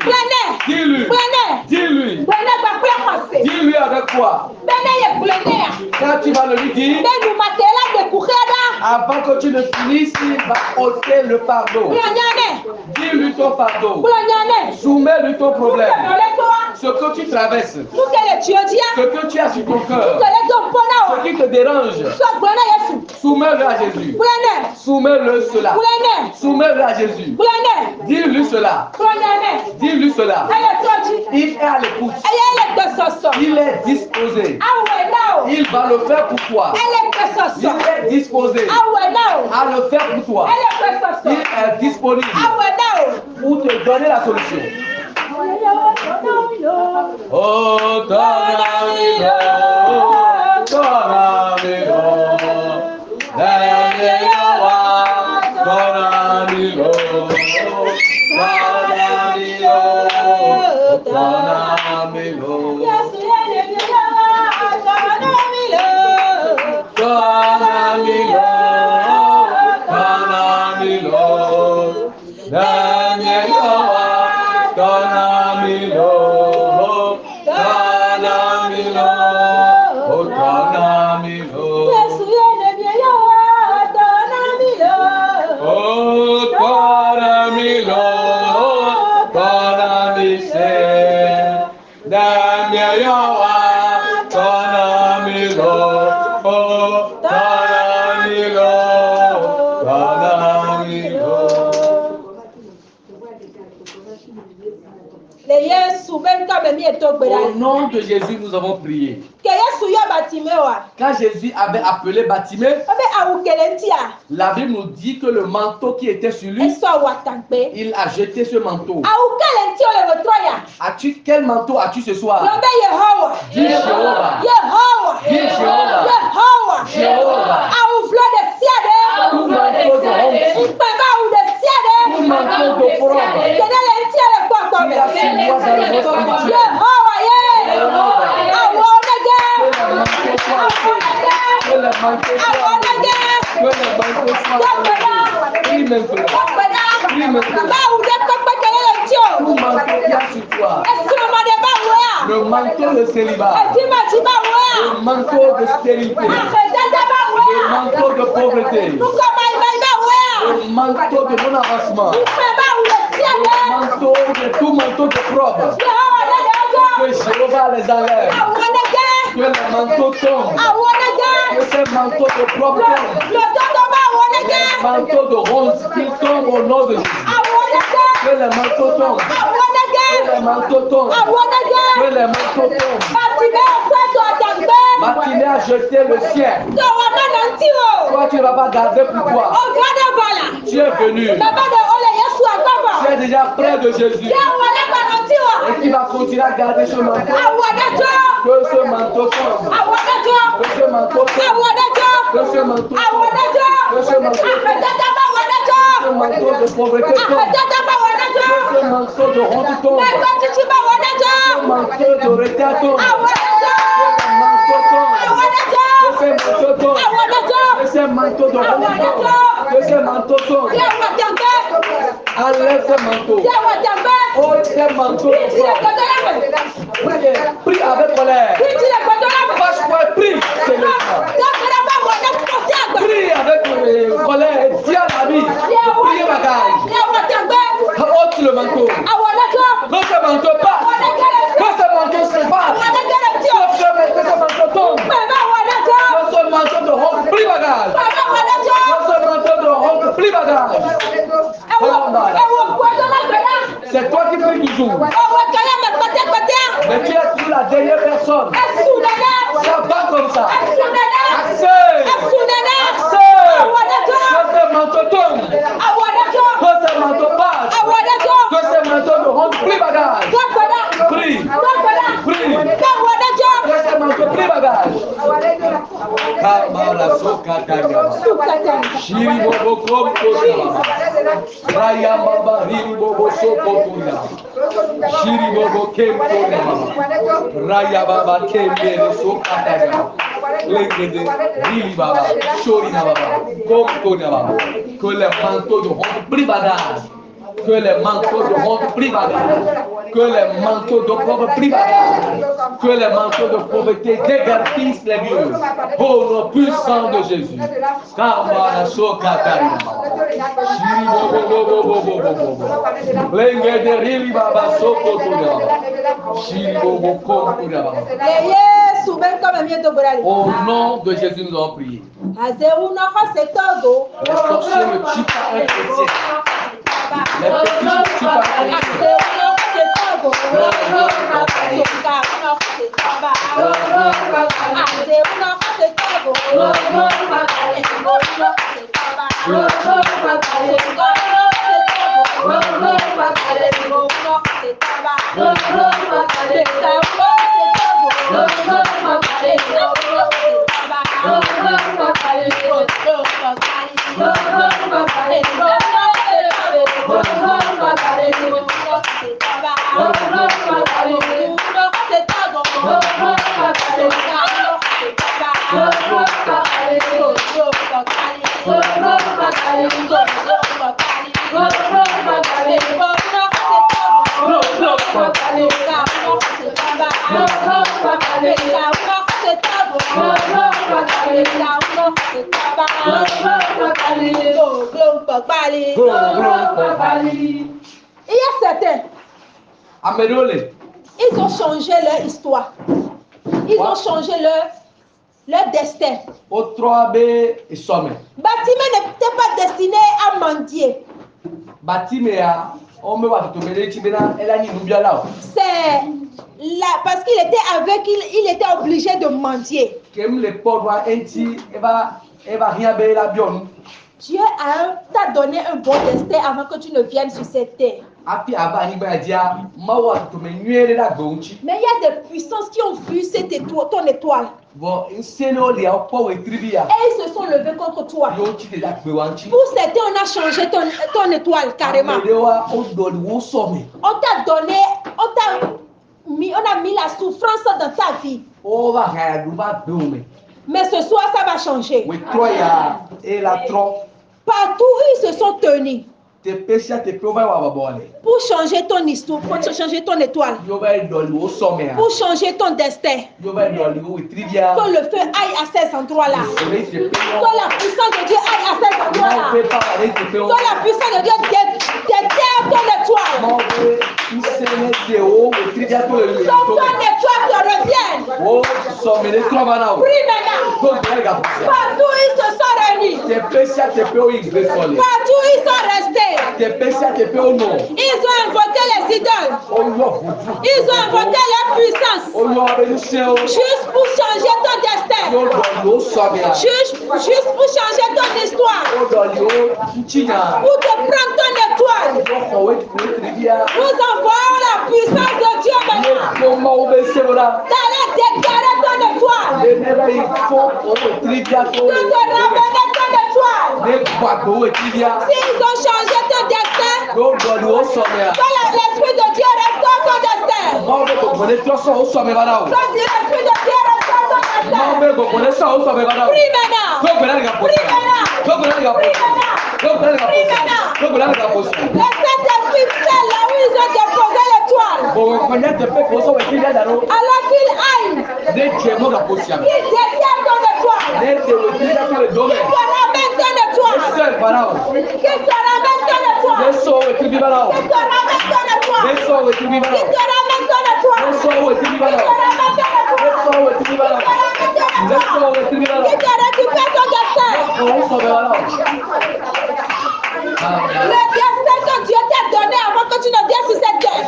D: Dis-lui. Dis-lui. Dis-lui avec quoi? Quand tu vas le lui dire, avant que tu ne finisses, il va ôter le fardeau. Dis-lui ton fardeau. Soumets-lui ton problème. Ce que tu traverses. Ce que tu as sur ton cœur. Ce qui te dérange. Soumets-le à Jésus. Soumets-le cela. Soumets-le à Jésus. Dis-lui cela. Dis-lui cela. Il est à l'écoute. Il est disposé. Il va le faire pour toi. Il est disposé à le faire pour toi. Il est disponible pour te donner la solution. Oh, Tonamilo, Tonamilo, Tonamilo, Tonamilo, Tonamilo, Au nom de Jésus, nous avons prié. Quand Jésus avait appelé Bartimée, la Bible nous dit que le manteau qui était sur lui, il a jeté ce manteau. Quel manteau as-tu ce soir? Dis Jéhovah. Dis Jéhovah. Jéhovah. Tout manteau de honte. Tout manteau d'opprobre. Qui a sur moi dans le monde spirituel. Que le manteau soit prie maintenant. Prie maintenant. Tout manteau qui a sur toi. Le manteau de célibat. Le manteau de stérilité. Le manteau de pauvreté. Le manteau de non-avancement. Tout manteau de probe. Que Jéhovah les enlève. Que le manteau tombe. Que ces manteaux de probe tombent. Les manteaux de ronce qu'ils tombent au nom de Jésus. Que les manteaux tombent. Que les manteaux tombent. Que les manteaux tombent. Bartimée a jeté le ciel. Toi, tu ne vas pas garder pour toi. Tu es venu. Tu es déjà près de Jésus. Et tu vas continuer à garder ce manteau. Que ce manteau tombe. Que ce manteau tombe. Que ce manteau tombe. Que ce manteau tombe. Que ce manteau de pauvreté tombe. Que ce manteau de honte tombe. Que ce manteau de retard tombe. Que ce manteau tombe. Que ce manteau de honte tombe. Que ce manteau tombe. Enlève ce manteau. Oh, ce manteau de foi. Prie avec colère. Fâche-toi, prie. Prie avec colère. Dis à l'ami de prier bagage. Ôte le manteau. Que ce manteau passe. Que ce manteau se passe. Que ce manteau tombe. Que ce manteau de honte, prie bagage. Que ce manteau de honte, prie bagage. C'est toi qui pries toujours. Mais tu es toujours la dernière personne. Ça va comme ça. Accès. Que ce manteau tombe. Que ce manteau passe. Que ce manteau de honte, prie bagage. Prie. Prie. Que ce manteau, prie bagage. Kamara Sokataga. Shiri Bobo Komtoya. Raya Baba Riri Bobo Sokotoya. Shiri Bobo Kemtoya. Raya Baba Kembere Sokataga. Lengede Riri Baba. Shorina Baba. Komtoya Baba. Que les manteaux de honte prie bagage. Que les manteaux de honte prie bagage. Que les manteaux de pauvreté prie bagage. Que les manteaux de pauvreté dégarpissent les lieux. Au nom puissant de Jésus. Kamara Sokataga. Shiri Bobo Bobo Bobo Bobo. Lengede Riri Baba Sokotoya. Shiri Bobo Komtoya Baba. Au nom de Jésus, nous avons prié. Les sorciers ne tuent pas un chrétien. Les petits ne tuent pas un chrétien.
B: Il y a certains, ils ont changé leur histoire. Ils ont changé leur destin. Bâtiment n'était pas destiné à mendier. C'est là, parce qu'il était aveugle, il était obligé de mendier. Dieu t'a donné un bon destin avant que tu ne viennes sur cette terre. Mais il y a des puissances qui ont vu ton étoile. Et ils se sont levés contre toi. Pour certains, on a changé ton étoile carrément. On t'a donné, on a mis la souffrance dans ta vie. Mais ce soir, ça va changer. Partout où ils se sont tenus pour changer ton histoire, pour changer ton étoile, pour changer ton destin, que le feu aille à ces endroits-là, que la puissance de Dieu aille à ces endroits-là, que la puissance de Dieu déterre ton étoile, que ton étoile te revienne. Prie maintenant. Partout où ils se sont réunis, partout où ils sont restés, ils ont invoqué les idoles, ils ont invoqué la puissance, juste pour changer ton destin, juste pour changer ton histoire, pour te prendre ton étoile. Nous envoyons la puissance de Dieu maintenant d'aller déclarer ton étoile, de te ramener ton étoile. S'ils ont changé ton destin, que l'Esprit de Dieu restaure ton destin. Que l'Esprit de Dieu restaure ton destin. Prie maintenant. Prie maintenant. Prie maintenant. Le Saint-Esprit fait là où ils ont déposé l'étoile. Alors qu'il aille, il détient ton étoile. Il te ramène ton étoile. Qu'il te ramène ton étoile. Qu'il te ramène ton étoile. Qu'il te ramène ton étoile. Qu'il te ramène ton étoile. Qu'il te récupère ton destin. Le destin que Dieu t'a donné avant que tu ne viennes sur cette terre.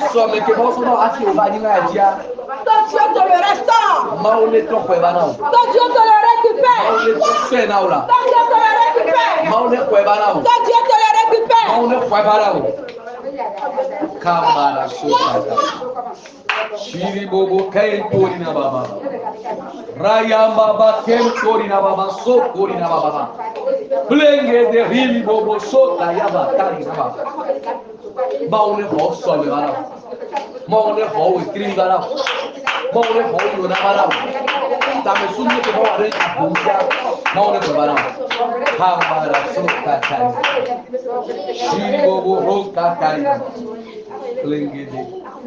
B: Ton Dieu te le restaure. Ton Dieu te le récupère. Ton Dieu te le récupère. Ton Dieu te le récupère.
D: Kamara Sotata Shiri Bobo Kentori na Baba Rayamba Baba Kentori na Baba Sokori na Baba Blenge de Hili Bobo Sota Yaba Tari na Baba Maune Ho Sole Bara Maune Ho Itri Bara Maune Ho Yona Bara Tame Sunni Ke Maune Abuja Maune Bara Kamara Sotata Shiri Bobo Roka Tari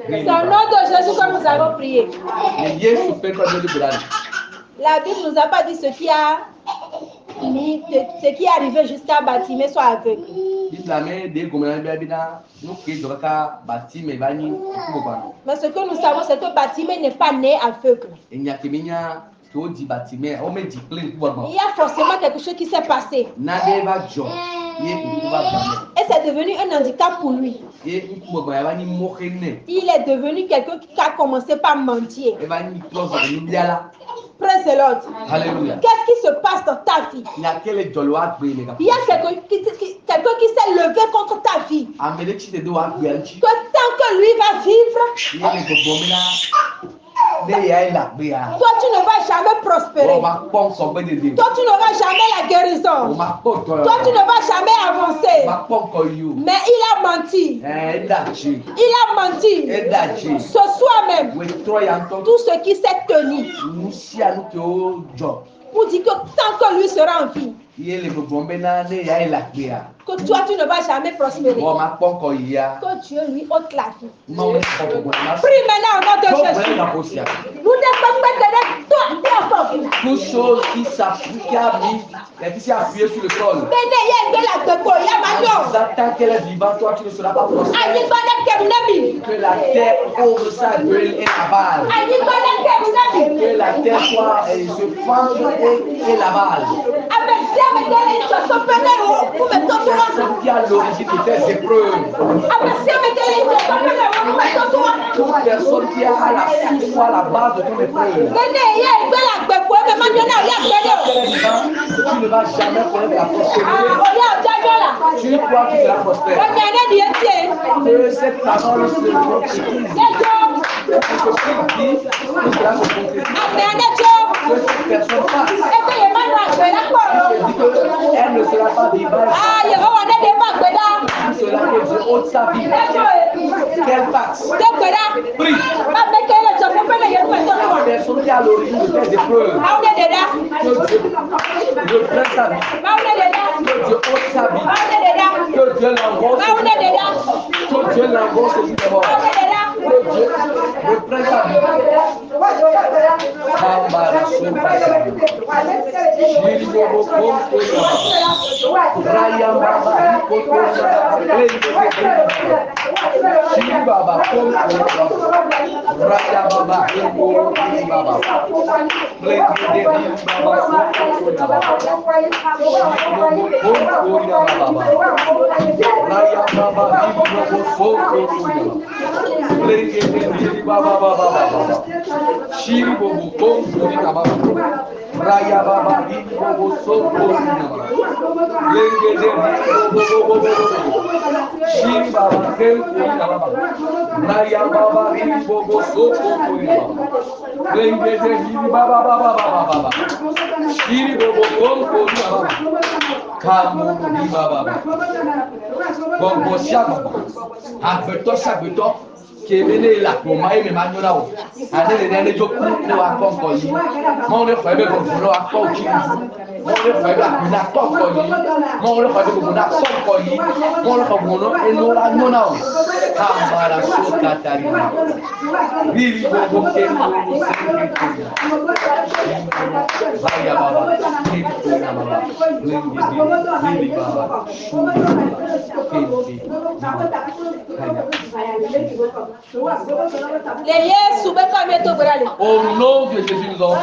B: C'est au nom de Jésus que nous avons prié. La Bible ne nous a pas dit ce qui est arrivé jusqu'à Bartimée soit aveugle. Mais ce que nous savons, c'est que Bartimée n'est pas né aveugle. Il y a forcément quelque chose qui s'est passé. Et c'est devenu un handicap pour lui. Il est devenu quelqu'un qui a commencé par mentir. Praise the Lord.
D: Alléluia.
B: Qu'est-ce qui se passe dans ta vie? Il y a quelqu'un qui s'est levé contre ta vie. Que tant que lui va vivre, toi tu ne vas jamais prospérer. Toi tu n'auras jamais la guérison. Toi tu ne vas jamais avancer. Mais il a menti. Il a menti. Ce soir même, tout ce qui s'est tenu pour dire que tant que lui sera en vie, que toi tu ne vas jamais prospérer. Que Dieu lui ôte la vie. Prie maintenant au nom de Jésus. Nous ne pouvons pas donner toi.
D: Toute chose qui s'appuie, qui s'est appuyée sur le sol. Satan qu'elle est vivante, toi tu ne seras pas prospère. Que la terre ouvre sa gueule et l'avale. Que la terre soit se fende et l'avale. Personne qui a l'origine de tes épreuves. Toute personne qui a la source ou la base de ton épreuve. Tu ne vas jamais connaître la prospérité. Tu crois que tu seras prospère. Que cette parole se concrétise. Que ce qui dit, que cela se concrétise. Que cette personne fasse. Elle ne sera pas vivante. Cela que Dieu ôte sa vie. Qu'elle fasse. Prie. Personne qui a l'origine de tes épreuves. Que Dieu reprenne sa vie. Que Dieu ôte sa vie. Que Dieu l'envoie. Que Dieu l'envoie celui de mort. Que Dieu reprenne sa vie. Raya baba bibi bobo soko lenge shiri baba kenku baba raya baba bibi bobo soko lenge baba baba shiri bobo konko baba kamu baba bongo siaba abeto sabeto kebele la koma e me manyora o ade le ne jo ku ko akonko yi mo ne fa be ko lo akọ ki mo ne fa be akuna akọkọ yi mo ne fa be ko na akọkọ yi mo ne fa mo no eno la nona o ambara so katari biri bo ke mo vaya baba biri baba biri baba au nom de Jésus, nous avons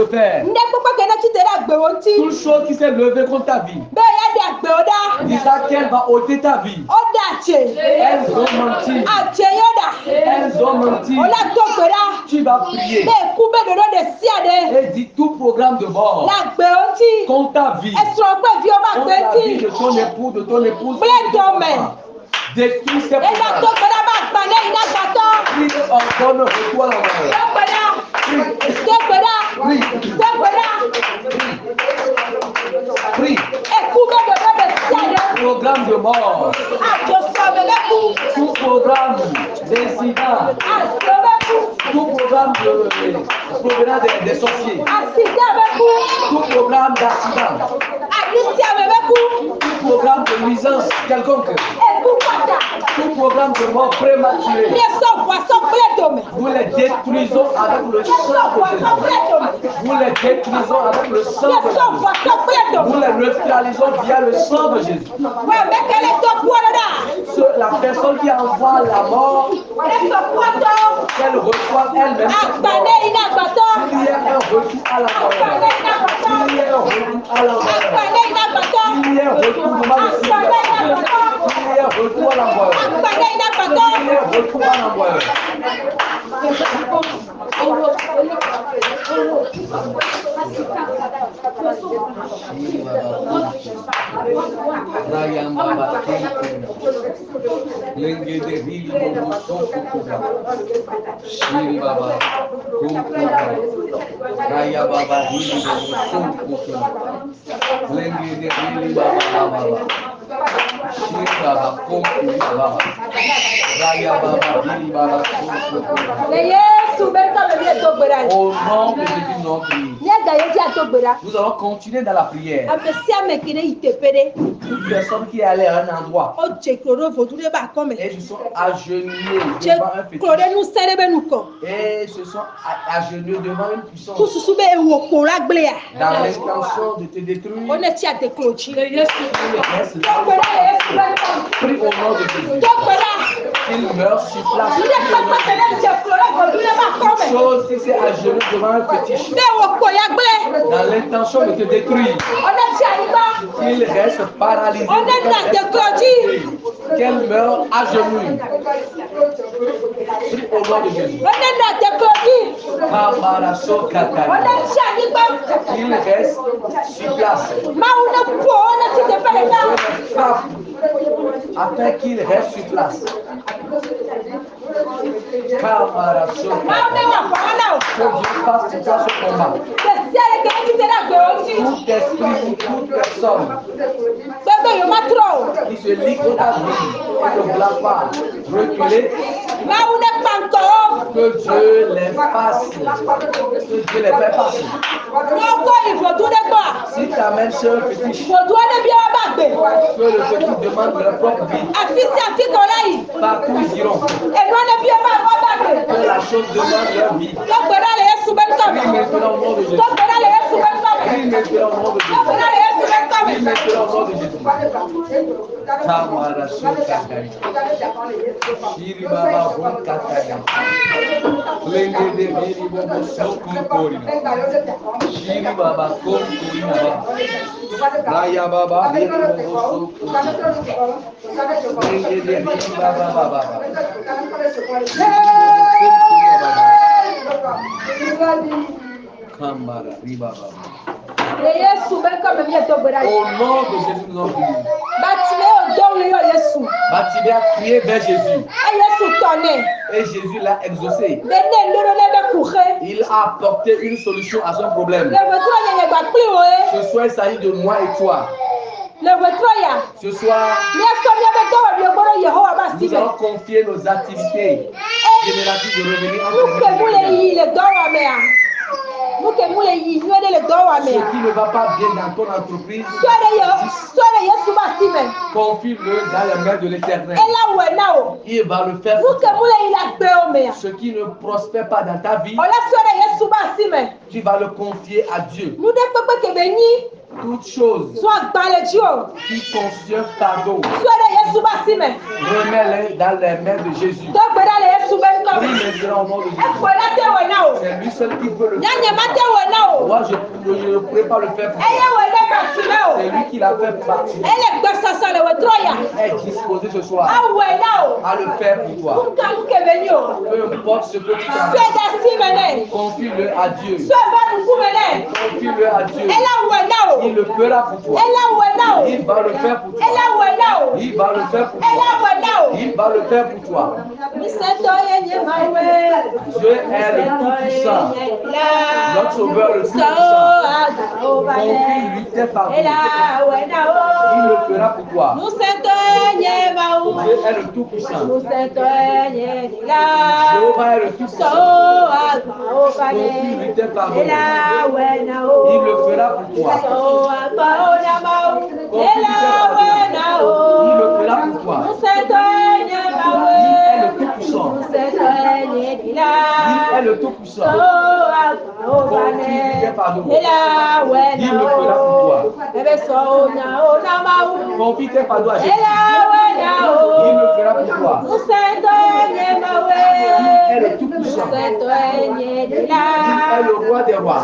D: faire. Toute chose qui s'est levée contre ta vie. Disa qu'elle va ôter ta vie. Elles ont menti. Elles ont menti. Tu vas prier. Et dis tout programme de mort contre ta vie. Contre la vie de ton époux, de ton épouse. Détruis ces programmes. Prie ordonne retour à la mort. Prie. Programme de mort. Tout programme d'incident. Tout programme provenant des sorciers. Tout programme d'accident. Tout programme de nuisance quelconque. Tout programme de mort prématurée. Nous les détruisons avec le sang de Jésus. Nous les détruisons avec le sang de Jésus. Nous les neutralisons via le sang de Jésus. La personne qui envoie la mort, qu'elle reçoive elle-même. Il y a un retour à la mort. Il y a un retour à la mort. Il y a un retour à la mort. Il y a un retour à la mort. Il y a un retour à la mort. Au nom de Jésus, nous allons continuer dans la prière. Toute personne qui est allée à un endroit et se sont agenouillés devant un fétiche et se sont agenouillés devant une puissance dans l'intention de te détruire. Prie au nom de Jésus qu'il meure sur place. Toute chose qui s'est agenouillée devant un fétiche dans l'intention de te détruire, qu'il reste paralysé, qu'elle meure à genoux. Prie au nom de Jésus. Qu'il reste sur place. Afin qu'il reste sur place. Que Dieu fasse pour toi ce combat. Tout esprit ou toute personne qui se lie contre ta vie et ne voit pas reculer, que Dieu les fasse, que Dieu les fait passer. Si ta même soeur fétiche, que le petit demande leur propre vie, partout ils iront. Que la chose demande leur vie. Prie maintenant au nom de Jésus. Prie maintenant au nom de Jésus. Prie maintenant au nom de Jésus. Shiri Baba Bon Kataya. Lenge de Biri Bobo Sokunkori. Shiri Baba Konkori Naba. Raya Baba Biri Bobo Sokunkori. Lenge de Biri Baba Baba. Kambara Riba Baba. Au nom de Jésus, nous en prions. Batimé a crié vers Jésus. Et Jésus l'a exaucé. Il a apporté une solution à son problème. Ce soir, il s'agit de moi et toi. Ce soir, nous allons confier nos activités génératives de revenus entre ce qui ne va pas bien dans ton entreprise, confie-le dans les mains de l'Éternel. Il va le faire pour toi. Ce qui ne prospère pas dans ta vie, tu vas le confier à Dieu. Toute chose qui contient ta dos, remets-les dans les mains de Jésus. Prie maintenant au nom de Jésus. C'est lui seul qui peut le faire. Moi, je ne pourrais pas le faire pour toi. C'est lui qui l'a fait pour Bartimée. Il est disposé ce soir à le faire pour toi. Peu importe ce que tu as, confie-le à Dieu. Confie-le à Dieu. Il le fera pour toi. Il va le faire pour toi. Il va le faire pour toi. Il va le faire pour toi. Dieu est le Tout-Puissant. Notre Sauveur le Tout-Puissant. Confie-lui tes fardeaux. Il le fera pour toi. Dieu est le Tout-Puissant. Jéhovah est le Tout-Puissant. Confie-lui tes fardeaux. Il le fera pour toi. Confie-lui tes fardeaux. Il le fera pour toi. Il est le Tout-Puissant. Il est le Tout-Puissant. Confie-lui tes fardeaux. Il le fera pour toi. Confie tes fardeaux à Jésus. Il le fera pour toi. Il est le Tout-Puissant. Il est le Roi des rois.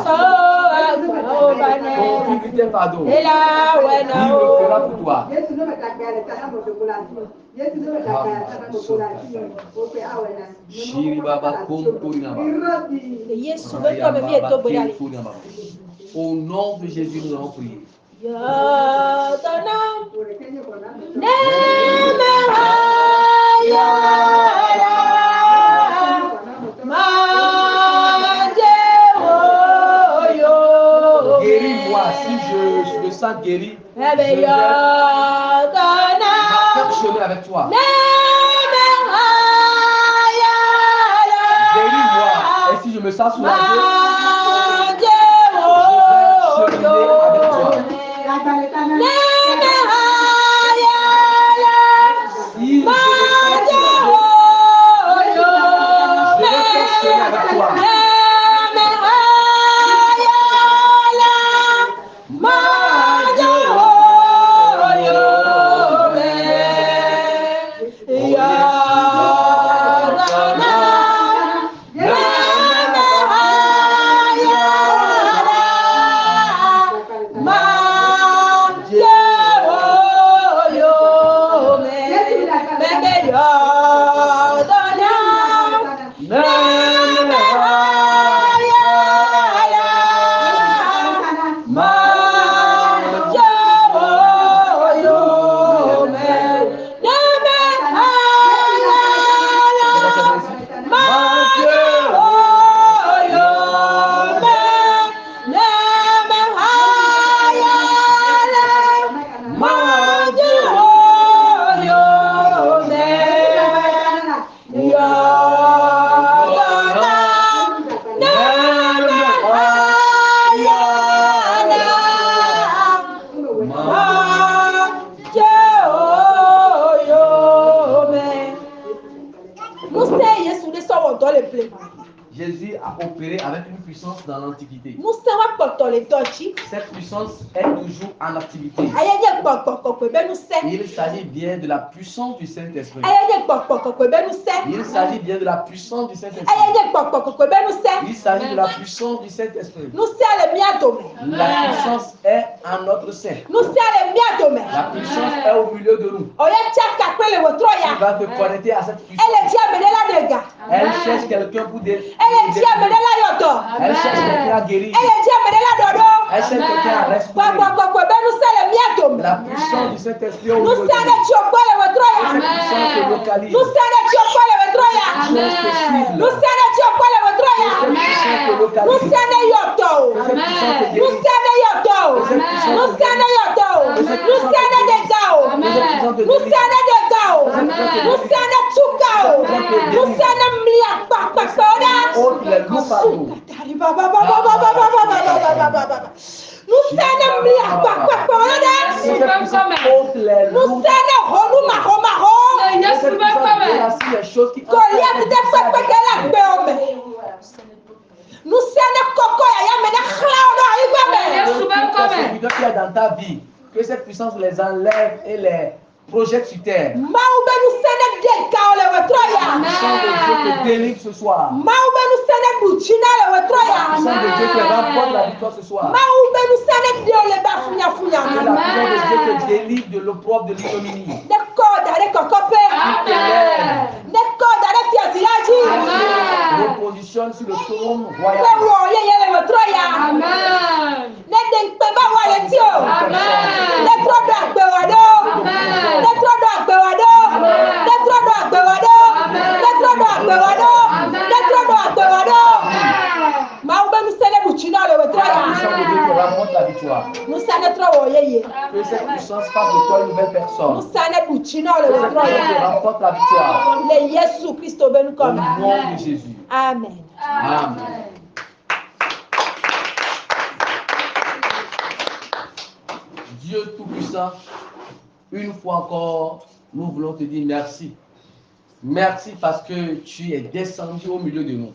D: Confie-lui tes fardeaux. Il le fera pour toi. Au nom de Jésus, nous allons prier. Guéris-moi si je me sens guéri. Je vais marcher avec toi. Guéris-moi. Et si je me sens soulagé, je vais cheminer avec toi. Si je me sens soulagé, je vais cheminer avec toi. Jésus a opéré avec une puissance dans l'Antiquité. Cette puissance est toujours en activité. Il s'agit bien de la puissance du Saint-Esprit. Il s'agit bien de la puissance du Saint-Esprit. Il s'agit de la puissance du Saint-Esprit. La puissance est en notre sein. La puissance est au milieu de nous. Tu vas te connecter à cette puissance. Elle cherche quelqu'un pour des. Elle cherche quelqu'un à guérir. Elle cherche quelqu'un à restaurer. La puissance du Saint-Esprit au milieu de nous. Cette puissance te localise. Cette puissance te cible. Cette puissance te localise. Cette puissance te guérit. Dans ta vie, que cette puissance les enlève et les projette sur terre. Le sang de Dieu te délivre ce soir. Le sang de Dieu te remporte la victoire ce soir. Que la puissance de Dieu te délivre de l'opprobre de l'ignominie. Repositionne sur le trône royal. La victoire. Que cette puissance fasse de toi une nouvelle personne. Que cette puissance te remporte la victoire. Au nom de Jésus.
B: Amen.
D: Amen. Dieu Tout-Puissant, une fois encore, nous voulons te dire merci. Merci parce que tu es descendu au milieu de nous.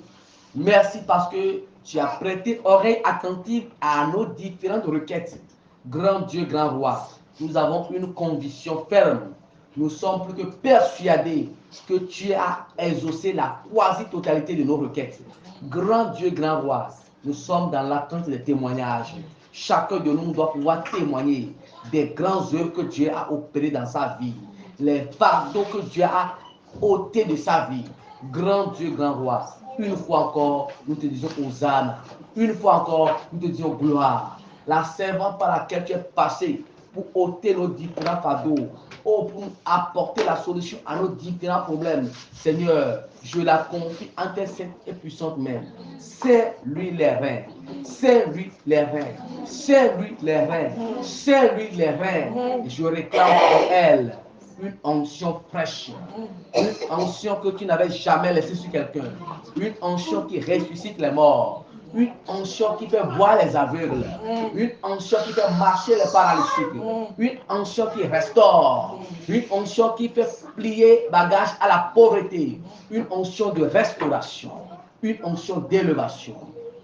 D: Merci parce que tu as prêté oreille attentive à nos différentes requêtes. Grand Dieu, grand roi, nous avons une conviction ferme. Nous sommes plus que persuadés que tu as exaucé la quasi-totalité de nos requêtes. Grand Dieu, grand roi, nous sommes dans l'attente des témoignages. Chacun de nous doit pouvoir témoigner des grandes œuvres que Dieu a opérées dans sa vie, les fardeaux que Dieu a ôtés de sa vie. Grand Dieu, grand roi, une fois encore, nous te disons Hosanna. Une fois encore, nous te disons gloire. La servante par laquelle tu es passé pour ôter nos différents fardeaux, pour apporter la solution à nos différents problèmes. Seigneur, je la confie en tes saintes et puissantes mains. C'est lui les reins. C'est lui les reins. C'est lui les reins. C'est lui les reins. Je réclame pour elle une onction fraîche, une onction que tu n'avais jamais laissée sur quelqu'un, une onction qui ressuscite les morts, une onction qui fait voir les aveugles, une onction qui fait marcher les paralytiques, une onction qui restaure, une onction qui fait plier bagage à la pauvreté, une onction de restauration, une onction d'élévation.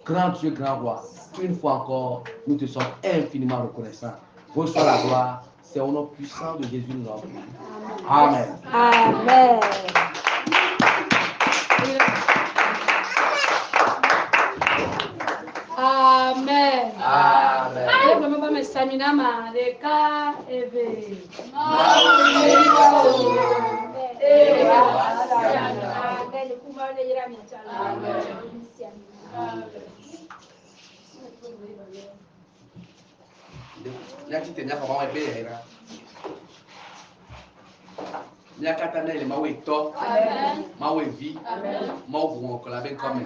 D: Grand Dieu, grand roi, une fois encore, nous te sommes infiniment reconnaissants. Reçois la gloire. C'est au nom puissant de Jésus nous avons prié. Amen.
B: Amen.
A: Amen.
D: Amen. Miakatana ile mawe to mawe vi mawe buon ko la ben comme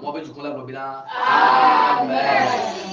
D: mo be ju ko la bo bila amen.